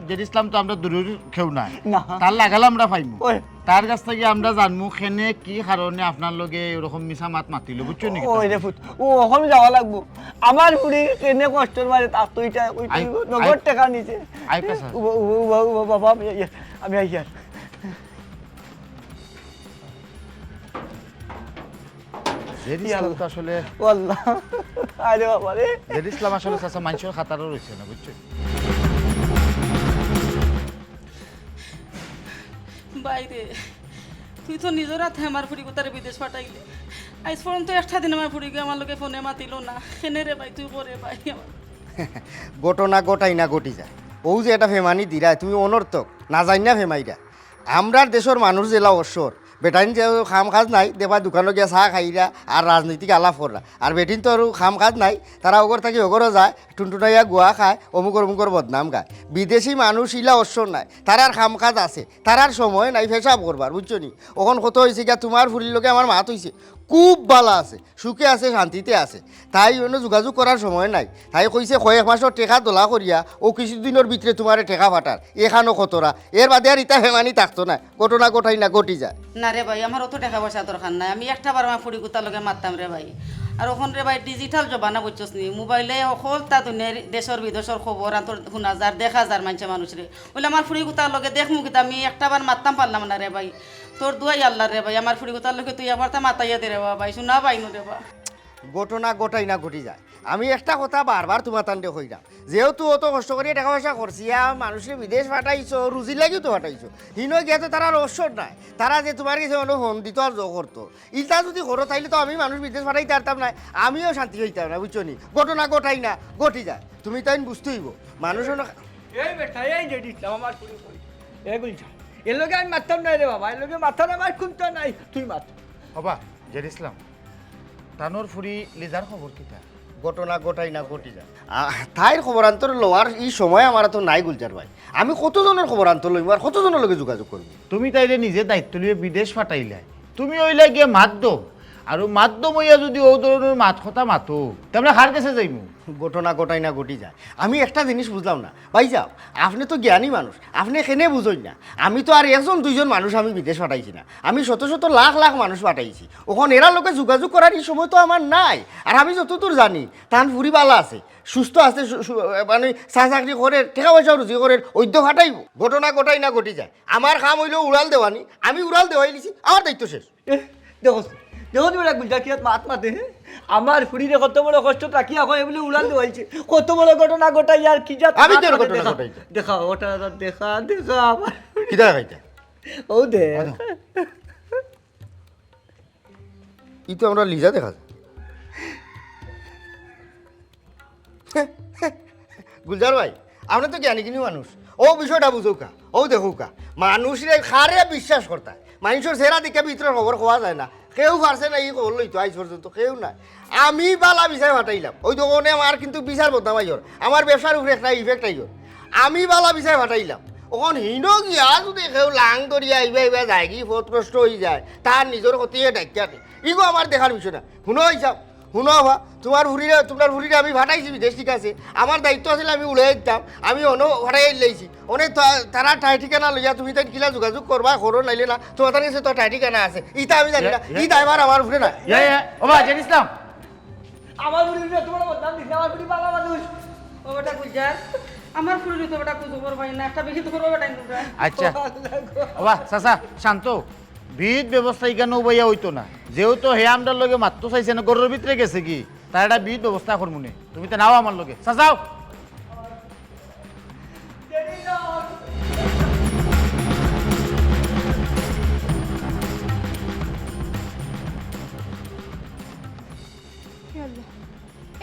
Speaker 5: জেডিসলাম তো আমরা দূরের কেউ নাই তার লাগালে আমরা পাইমু তার কাছ থেকে আমরা জানমু খেনে কি কারণে আপনার লগে এরকম মিছা মাত মাতিল বুঝছো নাকি
Speaker 11: ওই রে ফুট ও ওখানে যাওয়া লাগবো আমার বুড়ি কেনে কষ্টের মারে তার তো ওইটা নগদ টাকা নিচে বাবা আমি আইয়া
Speaker 12: জেড ইসলাম তো আসলে
Speaker 11: আল্লাহ আরে বাবা রে
Speaker 12: জেড ইসলাম আসলে চাচা মানুষের খাতারও রয়েছে না বুঝছো
Speaker 6: বাইরে তুই তো নিজের হাতে আমার ফুড়ি কোথায় বিদেশ পাঠাইলে আজ পর্যন্ত একটা দিন আমার ফুড়িকে আমার লোকে ফোনে মাতিল না কেনে রে ভাই তুই করে ভাই আমার
Speaker 3: ঘটনা গোটাই না ঘটি যায় ও যে এটা ফেমানি দিরা তুমি অনর্থক না জানি না ফেমাইরা আমরার দেশের মানুষ জেলা অশ্বর বেটাইন যে খাম কাজ নাই দেবা দোকানে গিয়া চাহ খাইরা আর রাজনৈতিক আলাপ কররা আর বেটিন তো আর খাম কাজ নাই তারা ওগর থাকি ওগরও যায় টুনটুনাইয়া গুয়া খায় অমুকর বদনাম গায় বিদেশি মানুষ ইলা অশ্বর নাই তারার খাম কাজ আছে তারার সময় নাই ফেসাব করবার বুঝছো নি ওখন কত হয়েছে গিয়া তোমার ফুরির লোকে আমার মাত হয়েছে খুব ভালো আছে সুখে আছে শান্তিতে আছে তাই অন্য যোগাযোগ করার সময় নাই তাই কইছে কয়েক মাসের টেকা তোলা করিয়া ও কিছুদিনের ভিতরে তোমার টেকা ফাটার এখানো কতরা এর বাদে আর ইটা হেমানি থাকতো না ঘটনা গোটাই না ঘটি যায়
Speaker 6: না রে ভাই আমার অত টাকা পয়সা দরকার নাই আমি একটা বার আমার ফুড়ি কুতার লগে মারতাম রে ভাই আর ওখান রে ভাই ডিজিটাল জবানা বুঝছস নি মোবাইলে সকল তা দুনিয়ার দেশের বিদেশের খবর আর শোনা যার দেখা যার মানুষ রে বলে আমার ফুড়ি কুতার লগে দেখ মুখ আমি একটা বার মারতাম পারলাম না রে ভাই তোর দুয়াই আল্লাহ রে ভাই আমার ফুড়ি কুতার লগে তুই আবার তা মাতাইয়া দে রে ভাই শোনা পাইনো রে বা
Speaker 3: ঘটনা গোটাই না ঘটি যায় আমি একটা কথা বারবার তোমার তান্ডে কইরাম যেহেতু অত কষ্ট করে টাকা পয়সা করছি মানুষের বিদেশ পাঠাইছো রুজি লাগিও তো পাঠাইছো হিনো গিয়ে তো তারা রসর নাই তারা যে তোমার কাছে অন্য ফোন দিত আর জো করতো ইটা যদি করো তাইলে তো আমি মানুষ বিদেশ পাঠাইতে পারতাম না আমিও শান্তি হইতাম না বুঝছো নি ঘটনা গোটাই না ঘটি যায় তুমি তাই বুঝতে হইব মানুষ
Speaker 11: এই বেটা এই যে দিলাম আমার ফুড়ি কই এগুলি যা এর লগে আমি মারতাম না রে বাবা এর লগে মাথা না আমার খুনতা নাই তুই মার
Speaker 12: বাবা জেড ইসলাম তানোর ফুরি লিজার খবর কিটা
Speaker 3: ঘটনা গোটাই না ঘটি যায় তাইর খবরান্তর লওয়ার এই সময় আমার তো নাই গুলজার ভাই আমি কতজনের খবরান্তর লইব আর কতজনের লগে যোগাযোগ করব
Speaker 12: তুমি তাইলে নিজে দায়িত্ব লিয়ে বিদেশ পাঠাইলাই তুমি ওইলা গিয়ে মাধ্যম আর মাধ্যম হইয়া যদি ও ধরনের মাত কথা মাতো তাহলে হার কাছে যাইমু
Speaker 3: ঘটনা গোটাই না ঘটি যায় আমি একটা জিনিস বুঝলাম না ভাই যাও আপনি তো জ্ঞানী মানুষ আপনি এখানে বুঝই না আমি তো আর একজন দুইজন মানুষ আমি বিদেশ পাঠাইছি না আমি শত শত লাখ লাখ মানুষ পাঠাইছি ওখানে এরা লোকে যোগাযোগ করার এই সময় তো আমার নাই আর আমি যতদূর জানি তান ফুরিবালা আছে সুস্থ আছে মানে চা চাকরি করে টাকা পয়সা রুজি করে ঐদ্য ফাটাইব ঘটনা গোটাই না ঘটি যায় আমার কাম হইলেও উড়াল দেওয়ানি আমি উড়াল দেওয়াই নিছি আমার দায়িত্ব শেষ
Speaker 11: দেখো দেখো তুমি গুলজাকিয়াত মাত মাতে আমার ফুড়িরে কত বড় কষ্ট রাখি এখন এগুলি উড়াল দেওয়াইছে কত বড় ঘটনা ঘটাই আর কি যা
Speaker 3: আমি তোর ঘটনা ঘটাই
Speaker 11: দেখা ওটা দেখা দেখা আমার
Speaker 3: কি দেখা খাইতে
Speaker 11: ও দে
Speaker 3: ই তো আমরা লিজা দেখা গুলজার ভাই আপনি তো জ্ঞানী কিনি মানুষ ও বিষয়টা বুঝুকা ও দেখুকা মানুষরে খারে বিশ্বাস করতা মানুষের সেরা দিকে ভিতরে খবর খোয়া যায় না কেউ পারছে না এই খবর লইতো আজ পর্যন্ত কেউ নাই আমি বালা বিচার ফাটাইলাম ওই দোকানে আমার কিন্তু বিচার বদনাম আইর আমার ব্যবসার উপরে একটা ইফেক্ট আইর আমি বালা বিচার ফাটাইলাম ওখান হিন গিয়া যদি কেউ লাং ধরিয়া আইবা যায় কি ফতগ্রস্ত হয়ে যায় তার নিজের ক্ষতিয়ে ডাক্তার ইগো আমার দেখার বিষয় না শুনো হিসাব শুনো বা তোমার ভুড়িরে আমি ফাটাইছি বিদেশ ঠিক আছে আমার দায়িত্ব আছিল আমি উড়াই দিতাম আমি অন্য ফাটাই লাইছি অনেক তারা ঠাই ঠিকানা লইয়া তুমি তাই কিলা যোগাযোগ করবা করো নাইলে না তোমার তার কাছে তো ঠাই ঠিকানা আছে ইটা আমি জানি না ই দায়বার আমার উপরে না
Speaker 12: বাবা জেড ইসলাম
Speaker 11: আমার ফুড়িরে তোমার বদনাম দিছে আমার ফুড়ি বালা মানুষ
Speaker 6: ও বেটা গুলজার আমার ফুড়ি তো বেটা কুজু করবাই না একটা বেশি তো করবো বেটা
Speaker 12: আচ্ছা বাবা চাচা শান্ত ভিত ব্যবস্থা এখানে বইয়া হইতো না যেহেতু হে আমটার লগে মাত্র চাইছে না গরুর ভিতরে গেছে কি তার একটা ভিত ব্যবস্থা করবো নে তুমি তো নাও আমার লগে চাচাও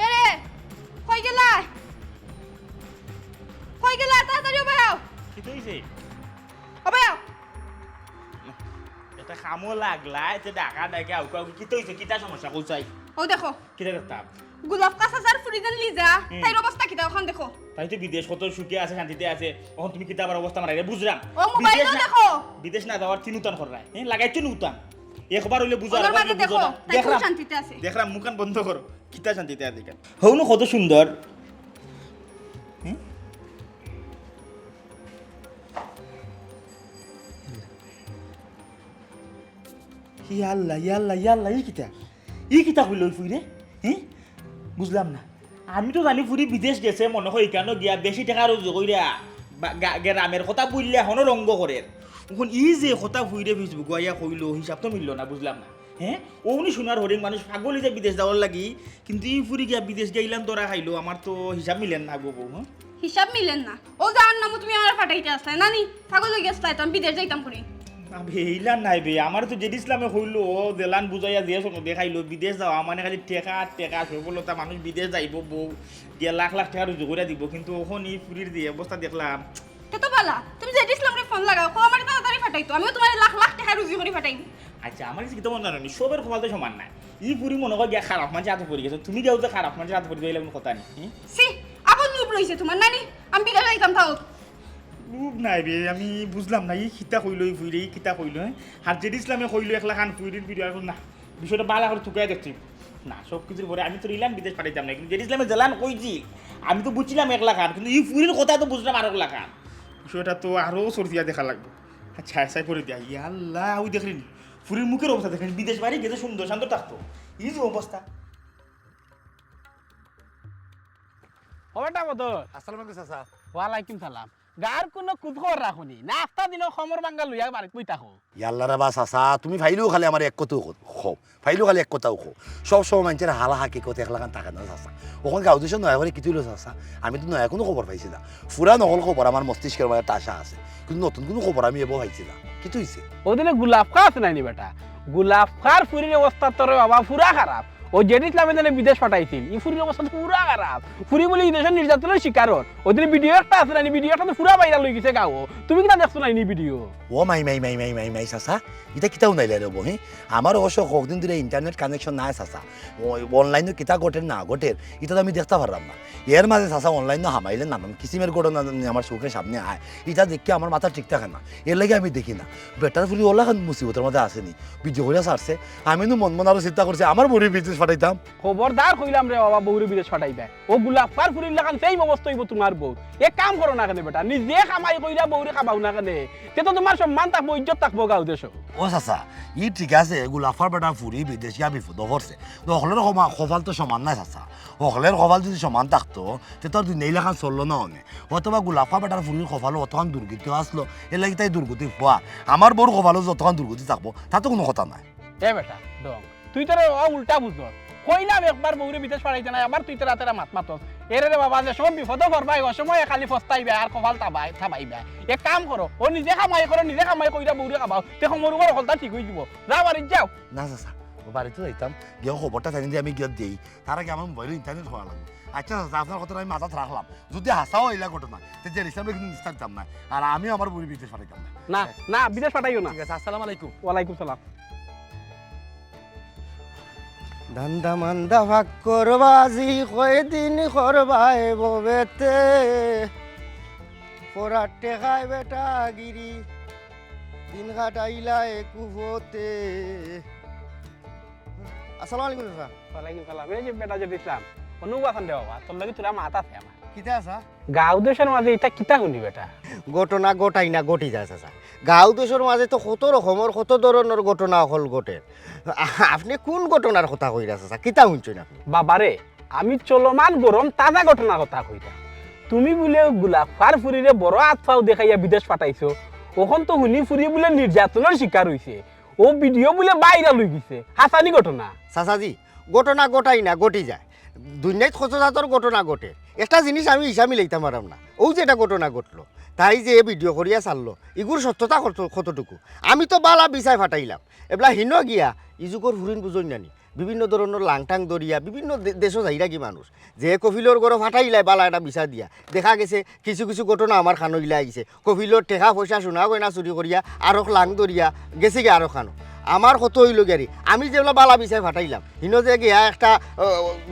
Speaker 2: এরে কই গেলা তাড়াতাড়ি বাও
Speaker 8: কি হইছে
Speaker 2: বাও
Speaker 8: এটা খামো লাগলা এটা ডাকা ডাকে আউকা কি হইছে কিটা সমস্যা কইছাই
Speaker 2: ও দেখো
Speaker 8: কিটা করতাম
Speaker 2: গোলাপ কাসাজার ফুরিগান লিজা তাই অবস্থা কিটা এখন দেখো
Speaker 8: তাই তো বিদেশ কত সুখে আছে শান্তিতে আছে এখন তুমি কিতা আবার অবস্থা মারাইলে বুঝলাম
Speaker 2: ও মোবাইল দেখো
Speaker 8: বিদেশ না যাওয়ার চিনুতান করাই হ্যাঁ লাগাইছো নুতান একবার হইলে বুঝা
Speaker 2: ওদের মাঝে দেখো তাই খুব শান্তিতে আছে
Speaker 8: দেখলাম মুখান বন্ধ করো কিতা শান্তিতে আছে দেখেন হউনো কত সুন্দর ইয়াল্লা ই কিতা হইল ফুইরে হ্যাঁ বুঝলাম না আমি তো জানি ফুরি বিদেশ গেছে মনে হয় কেন গিয়া বেশি টাকা রোজ কইরা গ্রামের কথা বললে এখনো রঙ্গ করে এখন ই যে কথা ফুইরে ফেসবুক আইয়া কইল হিসাব তো মিলল না বুঝলাম না হ্যাঁ ওনি সোনার হরিণ মানুষ পাগলি যায় বিদেশ যাওয়ার লাগি কিন্তু ই ফুরি গিয়া বিদেশ গেলাম তোরা খাইলো আমার তো হিসাব মিলেন না গো বউ। হ্যাঁ
Speaker 7: হিসাব মিলেন না ও যাওয়ার নাম তুমি আমার ফাটাইতে আসলে নানি পাগল হয়ে গেছে আমি বিদেশ যাইতাম করি
Speaker 8: এইলাম নাই বে আমার তো জেড ইসলামে হইলো দেলান বুঝাইয়া দিয়ে শোনো দেখাইলো বিদেশ যাওয়া মানে খালি টেকা টেকা সফলতা মানুষ বিদেশ যাইব বউ গিয়া লাখ লাখ টাকা রুজু করে দিব কিন্তু ওখন ই ফুরির দিয়ে অবস্থা দেখলাম
Speaker 7: কত বালা তুমি জেড ইসলামরে ফোন লাগাও কো আমার তাড়াতাড়ি ফাটাইতো আমিও তোমার লাখ লাখ টাকা রুজি করে ফাটাইব
Speaker 8: আচ্ছা আমার কাছে কিন্তু মনে জানি সবের খবর তো সমান নাই ই পুরি মনে হয় গিয়া খারাপ মানুষ হাতে পড়ে গেছে তুমি গেও তো খারাপ মানুষ হাতে পড়ে গেলে কোনো কথা নেই।
Speaker 7: সি আবার লুপ রইছে তোমার নানি আমি বিদেশ যাইতাম থাও
Speaker 8: খুব নাই বে আমি বুঝলাম না ই খিতা কইলো ই ফুইরে ই খিতা কইলো আর জেড ইসলামে কইলো একলা খান ফুইরির ভিডিও এখন না বিষয়টা বালা করে ঠুকাই দেখছি না সব কিছুর পরে আমি তো ইলাম বিদেশ পাঠাইতাম না কিন্তু জেড ইসলামে জেলান কইছি আমি তো বুঝছিলাম একলা খান কিন্তু ই ফুইরির কথা তো বুঝলাম আর একলা খান বিষয়টা তো আরও সরতিয়া দেখা লাগবে আচ্ছা এসাই করে দিয়া ইয়াল্লাহ ওই দেখলেন ফুরির মুখের অবস্থা দেখেন বিদেশ বাড়ি গেছে সুন্দর শান্ত থাকতো এই যে অবস্থা।
Speaker 13: খবরটা বদল
Speaker 9: আসসালামু আলাইকুম চাচা।
Speaker 13: ওয়ালাইকুম সালাম গার কোনো খোঁজখবর রাখুনি না আস্তা দিন খমর বাঙ্গা লইয়া বাড়িত বই থাকো
Speaker 1: ইয়াল্লা রে বা চাচা তুমি ফাইলেও খালি আমার এক কথাও খো ফাইলেও খালি এক কথাও খো সব সময় মানুষের হালা হাকি কথা একলাখান থাকে না চাচা ওখানে গাঁও দেশে নয়া করে কিছু চাচা আমি তো নয়া কোনো খবর পাইছি না ফুরা নকল খবর আমার মস্তিষ্কের মধ্যে টাসা আছে কিন্তু নতুন কোনো খবর আমি এবার পাইছি না কি হয়েছে
Speaker 13: ওদিনে গোলাপ খা আছে নাইনি বেটা গোলাপ খার ফুরির অবস্থা তোর বাবা পুরা খারাপ ও জেড ইসলামে দিনে বিদেশ পাঠাইছিল ই ফুরির অবস্থা তো পুরা খারাপ ফুরি বলে এই দেশের নির্যাতনের শিকার ওদিনে ভিডিও একটা আছে নাইনি ভিডিওটা তো পুরা বাইরা লই গেছে গাও তুমি কিনা দেখছো নাইনি ভিডিও
Speaker 1: ও মাই মাই মাই মাই মাই মাই চাচা এটা কিতাও নাইলে রে বহি আমার অবশ্য কয়েকদিন ধরে ইন্টারনেট কানেকশন নাই চাচা অনলাইনে কিতা ঘটের না ঘটের এটা তো আমি দেখতে পারলাম না এর মাঝে চাচা অনলাইনে হামাইলে নানান কিসিমের ঘটনা আমার চোখের সামনে আয় এটা দেখে আমার মাথা ঠিক থাকে না এর লাগে আমি দেখি না বেটার ফুলি ওলা খান মুসিবতের মধ্যে আসেনি ভিডিও করে ছাড়ছে আমি তো মন মন আরো চিন্তা করছি আমার বড়ি বিজনেস পাঠাইতাম
Speaker 13: খবরদার কইলাম রে বাবা বউরে বিদেশ পাঠাইবে ও গোলাপ খার ফুরির লাগান সেই অবস্থা হইব তোমার বউ এক কাম করো না কেন বেটা নিজে কামাই কইরা বউরে খাবাও না কেন তে তো তোমার সম্মান থাকবো ইজ্জত থাকবো গাও দেশ
Speaker 1: ও চাচা ই ঠিক আছে গোলাফার বেটা ফুরি বিদেশিয়া বিপদ পড়ছে তো সকলের কপাল তো সমান নাই চাচা সকলের কপাল যদি সমান থাকতো তে তোর দুই লাখান চললো না অনে অথবা গোলাফা বেটার ফুরির কপালও অতখান দুর্গতি আসলো এর লাগি তাই দুর্গতি হওয়া আমার বড় কপালও যতখান দুর্গতি থাকবো তাতে কোনো কথা নাই
Speaker 13: এ বেটা ডং তুই তোর উল্টা বুঝ কইলাম একবার বউরে বিদেশ পাঠাইতে না আবার তুই তোরা তোরা মাত মাতস এরে রে বাবা যে সব বিপদ করবাই সময় খালি ফস্তাইবে আর কপাল থাবাইবে এক কাম করো ও নিজে কামাই করো নিজে কামাই কইরা বউরে খাবাও দেখো মোর উপর হলতা ঠিক হয়ে দিব যাও বাড়ি যাও
Speaker 1: না চাচা বাড়িতে যাইতাম গিয়ে খবরটা জানি যে আমি গিয়ে দিই তার আগে আমার মোবাইলে ইন্টারনেট হওয়া লাগবে আচ্ছা চাচা আপনার কথাটা আমি মাথাত রাখলাম যদি হাসাও এলা ঘটনা তো যে ইসলামে কিন্তু নিস্তার দিতাম না আর আমিও আমার বুড়ি বিদেশ পাঠাইতাম না
Speaker 13: না না বিদেশ পাঠাইও না
Speaker 1: ঠিক আছে আসসালামু আলাইকুম
Speaker 13: ওয়ালাইকুম সালাম
Speaker 3: ধান্দা মান্দা ভাগ করবাজি কয়দিন করবাই ববেতে পরার টেকায় বেটা গিরি দিন কাটাইলাই কুহতে। আসসালামু আলাইকুম চাচা।
Speaker 13: ওয়ালাইকুম সালাম এই যে বেটা যে দিছলাম অনুবাসন দে বাবা তোর লাগি তোরা মাথা আছে আমার
Speaker 3: কিতা আসা
Speaker 13: গাঁও দেশের মাঝে এটা কিতা শুনি বেটা
Speaker 3: ঘটনা ঘটাই না ঘটি যায় চাচা গাঁও দেশের মাঝে তো কত রকমের কত ধরনের ঘটনা হল ঘটে আপনি কোন ঘটনার কথা কইরা চাচা কিতা শুনছেন আপনি
Speaker 13: বাবারে আমি চলমান গরম তাজা ঘটনার কথা কইতা তুমি বলে গোলাপ ফার ফুরিরে বড় আতফাও দেখাইয়া বিদেশ পাঠাইছো ওখন তো শুনি ফুরি বলে নির্যাতনের শিকার হইছে ও ভিডিও বলে বাইরা লই গেছে হাসানি ঘটনা
Speaker 3: চাচাজি ঘটনা ঘটাই না ঘটি যায় দুনিয়ায় কত জাতর ঘটনা ঘটে একটা জিনিস আমি হিসাব মিলাইতাম পারাম না ও যে এটা ঘটনা ঘটলো তাই যে ভিডিও করিয়া চাললো ইগুর সত্যতা কতটুকু আমি তো বালা বিচাই ফাটাইলাম এবলা হীন গিয়া ইজুকর হুরিন বুঝই নানি বিভিন্ন ধরনের লাংটাং দরিয়া বিভিন্ন দেশও যাইরা কি মানুষ যে কফিলর গড় ফাটাইলাই বালা এটা বিচা দিয়া দেখা গেছে কিছু কিছু ঘটনা আমার খানইলা আইছে কফিলর টেকা পয়সা সোনা গয়না চুরি করিয়া আরো লাং দরিয়া গেছে গে আরো খানো আমার কত হইল গেরি আমি যেগুলো বালা বিচাই ফাটাইলাম হিন যে গিয়া একটা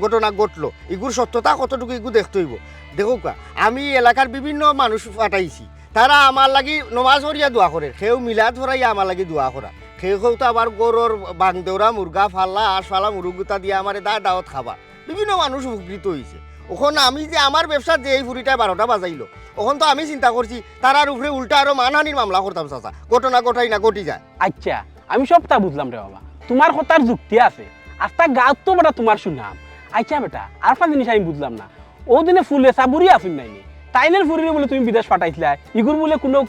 Speaker 3: ঘটনা ঘটলো ইগুর সত্যতা কতটুকু ইগু দেখতে হইব দেখো কা আমি এলাকার বিভিন্ন মানুষ ফাটাইছি তারা আমার লাগি নমাজ পড়িয়া দোয়া করে সেও মিলাদ ভরাইয়া আমার লাগি দোয়া করা সেও তো আবার গরুর বাংদেওরা মুরগা ফাল্লা আশ ফালা মুরগুতা দিয়ে আমার দাওয়াত খাবা বিভিন্ন মানুষ উপকৃত হয়েছে ওখানে আমি যে আমার ব্যবসা যে এই ফুরিটায় 12টা বাজাইলো ওখান তো আমি চিন্তা করছি তারার উপরে উল্টা আরো মানহানির মামলা করতাম চাচা ঘটনা ঘটাই না ঘটি যায়
Speaker 13: আচ্ছা আমি সবটা বুঝলাম রে বাবা তোমার কথার যুক্তি আছে আস্তা গাঁত তো বেটা তোমার শুনাম আচ্ছা বেটা আর একটা জিনিস আমি বুঝলাম না ও দিনে ফুলে সাবুরি আসুন নাইনি তাইনের ফুরিরে বলে তুমি বিদেশ পাঠাইছিলা ইগুর বলে কোনো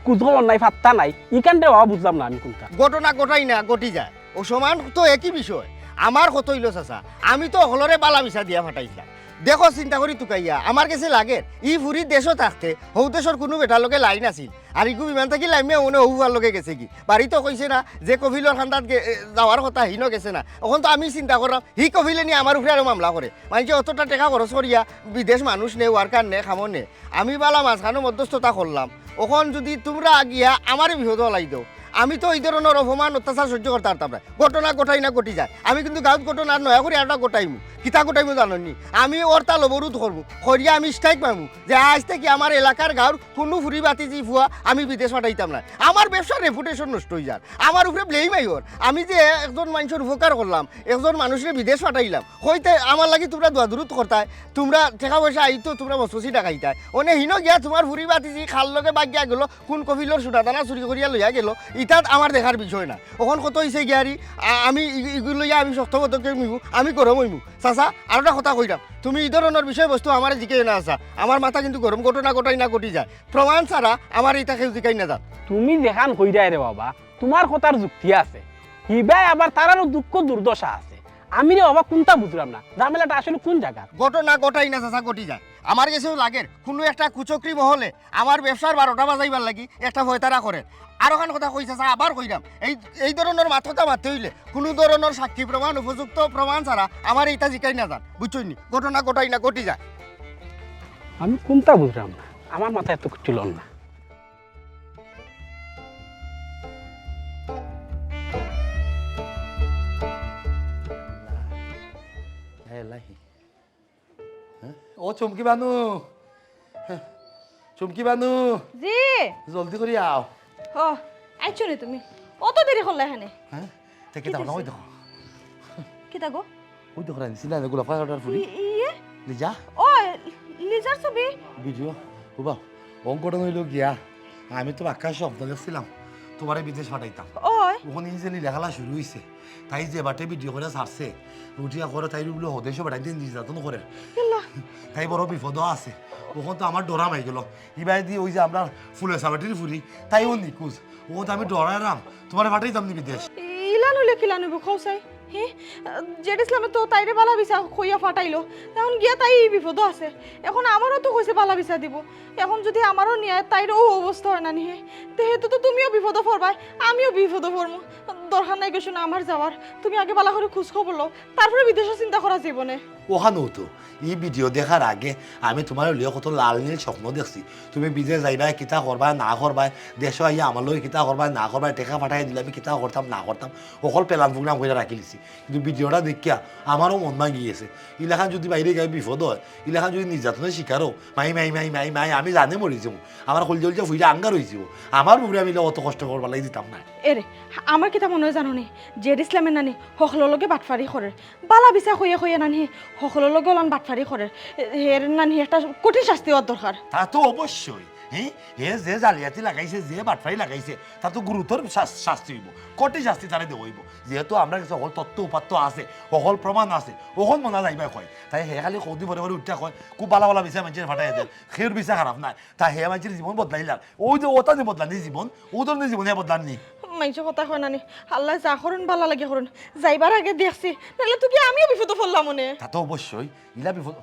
Speaker 13: কুজখবর নাই ফাত্তা নাই ইকানটা বাবা বুঝলাম না আমি কোনটা
Speaker 3: ঘটনা ঘটাই না ঘটি যায় ও সমান তো একই বিষয় আমার কত হইল চাচা আমি তো হলরে বালা মিশা দিয়া ফাটাইছিলাম দেখো চিন্তা করি তুকাইয়া আমার কাছে লাগে ই ফুরি দেশও থাকতে হৌ দেশর কোনো বেটার লগে লাইন আছিল আর ইগু বিমান থাকি লাইমে ওনে হৌয়ার লগে গেছে কি বাড়ি তো কইছে না যে কভিলর খান্দাত যাওয়ার কথা হিনো গেছে না এখন তো আমি চিন্তা করলাম হি কভিলে নিয়ে আমার উপরে আরো মামলা করে মানে অতটা টাকা খরচ করিয়া বিদেশ মানুষ নে ওয়ার্কার নে খামো নে আমি বালা মাঝখানো মধ্যস্থতা করলাম ওখন যদি তোমরা গিয়া আমারই বিপদ লাই দাও আমি তো এই ধরনের অপমান অত্যাচার সহ্য করতে পারতাম না ঘটনা গোটাই না ঘটি যায় আমি কিন্তু গাঁত ঘটনা নয়া করে একটা গোটাইমু কিতা গোটাইমু জানি আমি ওর তা লবরোধ করবো করিয়া আমি স্ট্রাইক পামু যে আজ থেকে আমার এলাকার গাঁর কোনো ফুরি বাতি জি ফুয়া আমি বিদেশ পাঠাইতাম না আমার ব্যবসার রেপুটেশন নষ্ট হয়ে যার আমার উপরে ব্লেম আইর আমি যে একজন মানুষের উপকার করলাম একজন মানুষের বিদেশ পাঠাইলাম হইতে আমার লাগি তোমরা দোয়াদুরুত করতায় তোমরা টাকা পয়সা আইতো তোমরা বসবসি টাকাইতায় অনে হিনো গিয়া তোমার ফুরি বাতি জি খাল লগে বাগিয়া গেল কোন কফিলর সুটাদানা চুরি করিয়া লইয়া গেল ইটাত আমার দেখার বিষয় না ওখান কত হয়েছে গিয়ারি আমি ইগুলো লইয়া আমি শক্ত পদকে মিবু আমি গরম হইমু চাচা আর একটা কথা কইলাম তুমি এই ধরনের বিষয়বস্তু আমার জিকে না আসা আমার মাথা কিন্তু গরম ঘটনা গোটাই না ঘটি যায় প্রমাণ ছাড়া আমার এটা কেউ জিকাই না যান
Speaker 13: তুমি দেখান কইরাই রে বাবা তোমার কথার যুক্তি আছে হিবাই আবার তারারও দুঃখ দুর্দশা আছে আমি রে বাবা কোনটা বুঝলাম না ঝামেলাটা আসলে কোন জায়গা
Speaker 3: ঘটনা গোটাই না চাচা ঘটি যায় আমার কাছেও লাগে কোনো একটা কুচক্রি মহলে আমার ব্যবসার 12টা বাজাইবার লাগি একটা ভয়তারা করে আর ওখান কথা কইছে আবার কইলাম এই ধরনের মাথাটা মারতে হইলে কোনো ধরনের সাক্ষী প্রমাণ উপযুক্ত প্রমাণ ছাড়া আমার এইটা জিকাই না যান বুঝছই ঘটনা গোটাই না ঘটি যায়
Speaker 13: আমি কোনটা বুঝলাম না আমার মাথায় এত কিছু লন না
Speaker 1: ও চুমকি বানু চুমকি বানু
Speaker 2: জি
Speaker 1: জলদি করে আও
Speaker 2: ও আইছো রে তুমি অত দেরি করলে এখানে
Speaker 1: হ্যাঁ থেকে দাও না ওই দেখো
Speaker 2: কি তাগো
Speaker 1: ওই দেখো রানি না গোলাপ কাটার ফুলি
Speaker 2: ইয়ে
Speaker 1: লিজা
Speaker 2: ও লিজার ছবি
Speaker 1: ভিডিও বাবা অঙ্কটা হইল গিয়া আমি তো আকাশ স্বপ্ন দেখছিলাম তোমারে বিদেশ পাঠাইতাম
Speaker 2: ওই
Speaker 1: ওখানে যে লেখালা শুরু হয়েছে তাই যে বাটে ভিডিও করে ছাড়ছে রুটিয়া করে তাই বলে হদেশ বাটাইতে নির্যাতন করে তাই বড় বিপদ আছে ওখান তো আমার ডরা মাই গেল ইবাই দিয়ে ওই যে আমরা ফুলের সাবাটির ফুরি তাই ও নিকুজ ওখান তো আমি ডরাইলাম তোমার পাঠাইতাম নি বিদেশ
Speaker 2: ইলান হইলে কিলান হইব খৌসাই হে জেড ইসলামে তো তাইরে বালা বিছা খইয়া ফাটাইলো এখন গিয়া তাই বিপদ আছে এখন আমারও তো কইছে বালা বিছা দিব এখন যদি আমারও নিয়ে তাইরে ও অবস্থা হয় না নিহে তেহেতু তো তুমিও বিপদ পড়বাই আমিও বিপদ পড়মু দরকার নাই কিছু না আমার যাওয়ার তুমি আগে বালা করে খোঁজ খবর লও তারপরে বিদেশে চিন্তা করা জীবনে
Speaker 1: ওখানেও তো এই ভিডিও দেখার আগে আমি তোমার লিয়ে কত লাল নীল স্বপ্ন দেখছি তুমি বিদেশ যাইবা কিতা করবা না করবা দেশ আইয়া আমার লগে কিতা করবা না করবা টেকা পাঠাই দিলে আমি কিতা করতাম না করতাম অকল প্ল্যান প্রোগ্রাম করে রাখি লিছি কিন্তু ভিডিওটা দেখিয়া আমারও মন ভাঙি গেছে ইলাখান যদি বাইরে গায়ে বিপদ হয় ইলাখান যদি নির্যাতনের শিকারও মাই মাই মাই মাই মাই আমি জানে মরি যাবো আমার কলজে কলজে ফুইটা আঙ্গার হয়ে যাব আমার উপরে আমি অত কষ্ট করবার লাগি দিতাম না
Speaker 2: এরে আমার কিতা মনে হয় জানো নি জেড ইসলামের নানি সকলের লগে বাটফারি করে বালা বিছা খইয়া খইয়া নানি সকলের লগে ওলান বাটফারি করে এর নানি একটা কঠিন শাস্তি হওয়ার দরকার
Speaker 1: তা তো অবশ্যই হ্যাঁ হে যে জালিয়াতি লাগাইছে যে বাটফারি লাগাইছে তা তো গুরুতর শাস্তি হইব কঠিন শাস্তি তারা দেওয়া হইব যেহেতু আমরা সকল তত্ত্ব উপাত্ত আছে সকল প্রমাণ আছে ওখন মনা যাইবা কয় তাই হে খালি কৌদি ভরে ভরে উঠা কয় খুব বালা বালা বিচার মানুষের ফাটাই দেয় সের বিচার খারাপ নাই তা হে মানুষের জীবন বদলাইলাম ওই যে ওটা যে বদলানি জীবন ও ধরনের জীবনে বদলানি
Speaker 2: মাইছো কথা হয় নানি আল্লাহ যা করুন ভালো লাগে করুন যাইবার আগে দেখছি নাহলে তুই কি আমিও বিপদ পড়লাম মনে
Speaker 1: তা তো অবশ্যই ইলা বিপদ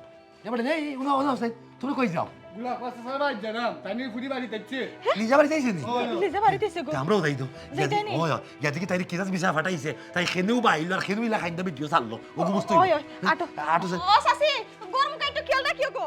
Speaker 1: এবারে নেই উনা উনা তুমি কই যাও
Speaker 9: গোলাপ গাছ সারাই জানাম তাই নিয়ে ফুরি বাড়ি যাচ্ছে
Speaker 1: লিজা বাড়ি যাইছে নি
Speaker 2: লিজা বাড়িতে এসে গো
Speaker 1: আমরাও যাই তো
Speaker 2: যাইতাই নি?
Speaker 1: ওই গেছে কি তাই কিজাস বিচার ফাটাইছে তাই খেনেও বাইল আর খেনেও ইলা খাইন্দা ভিডিও ছাড়লো ও বুঝতে
Speaker 2: ওই ওই আটো
Speaker 1: আটো
Speaker 2: ও সাসি গরম কাইটো খেয়াল রাখিও গো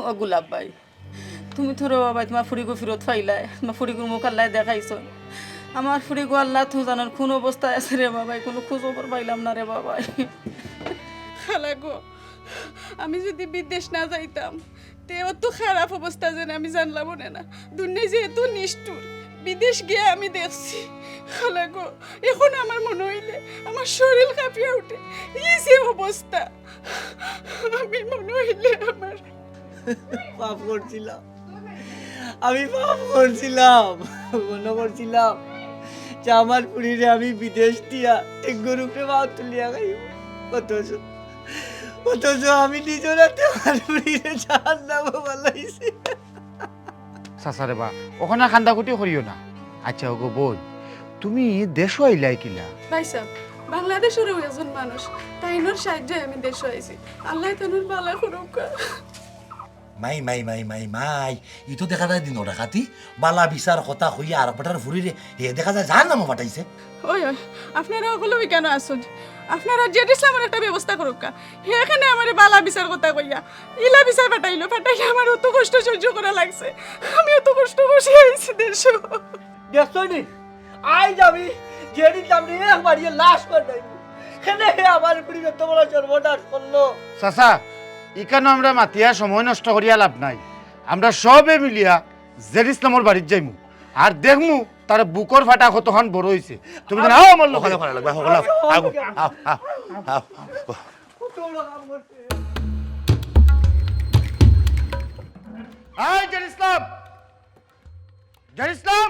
Speaker 6: ও গোলাপ ভাই তুমি তো রে বাবা তোমার ফুরিগো ফিরত পাইলাই তোমার ফুরিগোর মুখ আল্লাহ দেখাইছো আমার ফুরিগো আল্লাহ তুমি জানার কোন অবস্থায় আছে রে বাবা কোনো খোঁজ খবর পাইলাম না রে বাবা
Speaker 7: খালা গো আমি যদি বিদেশ না যাইতাম তে অত খারাপ অবস্থা যেন আমি জানলাম না দুনিয়া যে এত নিষ্ঠুর বিদেশ গিয়ে আমি দেখছি খালা গো এখন আমার মনে হইলে আমার শরীর কাঁপিয়ে ওঠে এই যে অবস্থা আমি মনে হইলে আমার
Speaker 11: পাপ করছিলাম, আমি পাপ করছিলাম, মনে করছিলাম যে আমার পুরীরে আমি বিদেশ দিয়া টেঙ্গুর উপরে মাছ তুলিয়া খাইব, অথচ আমি নিজের হাতে আমার পুরীরে জাহান নাম বানাইছি।
Speaker 12: চাচা রে বা ওখানে খান্দাকুটি করিও না। আচ্ছা ওগো বোন, তুমি দেশ আইলাই কিলা?
Speaker 7: ভাই সাহেব বাংলাদেশেরও একজন মানুষ তাইনোর সাহায্যে আমি দেশ আইছি আল্লাহ তানুর ভালো করুক।
Speaker 1: মাই মাই মাই মাই মাই ই তো দেখা যায় দিন ডাকাতি বালা বিচার কথা হইয়া আর বাটার ফুরিরে হে দেখা যায় জাহান নামও পাঠাইছে।
Speaker 7: ওই ওই আপনারা ওগুলো কেন আসুন আপনারা জেড ইসলামের একটা ব্যবস্থা করুক এখানে আমার বালা বিচার কথা কইয়া ইলা বিচার পাঠাইলে আমার অত কষ্ট সহ্য করা লাগছে আমি অত কষ্ট বসে আইছি দেশ
Speaker 11: দেখছো নি আই যাবি জেডি সামনে একবার ইয়ে লাশ বানাইব এখানে আমার পুরীরে তো বড় সর্বনাশ করলো।
Speaker 12: চাচা ইকানো আমরা মাতিয়া সময় নষ্ট করিয়া লাভ নাই, আমরা সবে মিলিয়া জেড ইসলামর বাড়িত যাইমু আর দেখমু তার বুকর ফাটা কতক্ষণ বড় হইছে। তুমি জানো আমার লোক জেড ইসলাম, জেড ইসলাম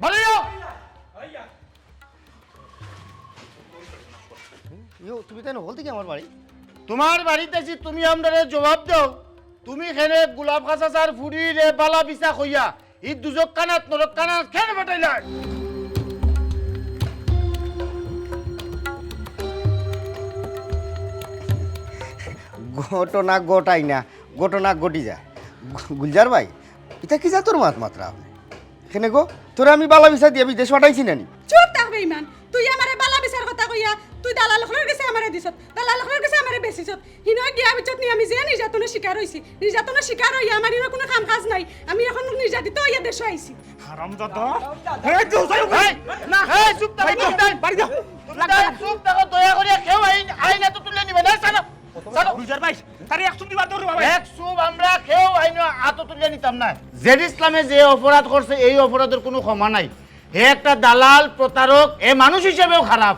Speaker 12: ভালো
Speaker 3: তুমি তাই বলতে কি আমার বাড়ি?
Speaker 12: তোমার বাড়িতে আছি, তুমি আমরা জবাব দাও। তুমি খেলে গোলাপ খাসার ফুড়ি রে বালা বিছা কইয়া ই দুজক কানাত নরক কানাত কেন বাটাইলা?
Speaker 3: ঘটনা ঘটাই না, ঘটনা ঘটি যায়। গুলজার ভাই এটা কি যা তোর মাত মাত্রা এখানে গো তোরা আমি বালা বিছা দিয়ে বিদেশ পাঠাইছি নানি।
Speaker 7: চুপ থাকবে ইমান তুই আমারে বালা বিচার কথা কইয়া তুই দালাল খলর কাছে আমারে দিছত দালাল খলর কাছে আমারে বেচিছত হিনয় গিয়া বিচত নি আমি যে নির্যাতনের শিকার হইছি নির্যাতনের শিকার হইয়া আমার এর কোনো কাম কাজ নাই আমি এখন নির্যাতিত হইয়া দেশ আইছি।
Speaker 8: হারামজাদা
Speaker 12: এই চুপ না এই চুপ থাকো বাড়ি যাও চুপ থাকো দয়া করে কেউ আইনা তো তুলে নিবে না চলো চলো
Speaker 8: গুলজার ভাই তারে একশো দিবার দৌড় বাবা
Speaker 12: এক চুপ আমরা কেউ আইনা আতো তুলে নিতাম না। জেড ইসলামে যে অপরাধ করছে এই অপরাধের কোনো ক্ষমা নাই। হে একটা দালাল প্রতারক, এ মানুষ হিসেবেও খারাপ।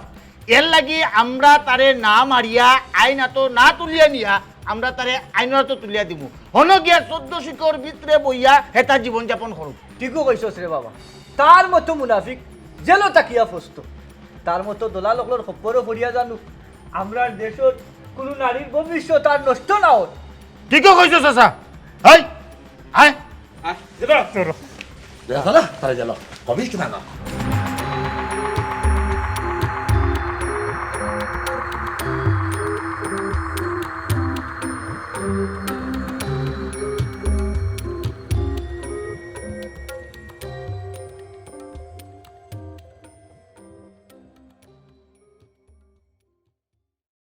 Speaker 12: এর লাগি আমরা তারে না মারিয়া আইনাতো না তুলিয়া নিয়া আমরা তারে আইনত তুলিয়া দিব হন গিয়া 14 শিকর ভিতরে বইয়া হেতা জীবন যাপন করুক।
Speaker 11: ঠিকও কইছস রে বাবা, তার মতো মুনাফিক জেলো তাকিয়া ফসতো, তার মতো দলাল লোকর খবরও পড়িয়া জানু আমরা দেশের কোনো নারীর ভবিষ্যৎ আর নষ্ট না হোক।
Speaker 12: ঠিকও কইছস চাচা। এই আয়
Speaker 8: যেটা তোর
Speaker 1: দেখা তারা গেল কবি কিনা না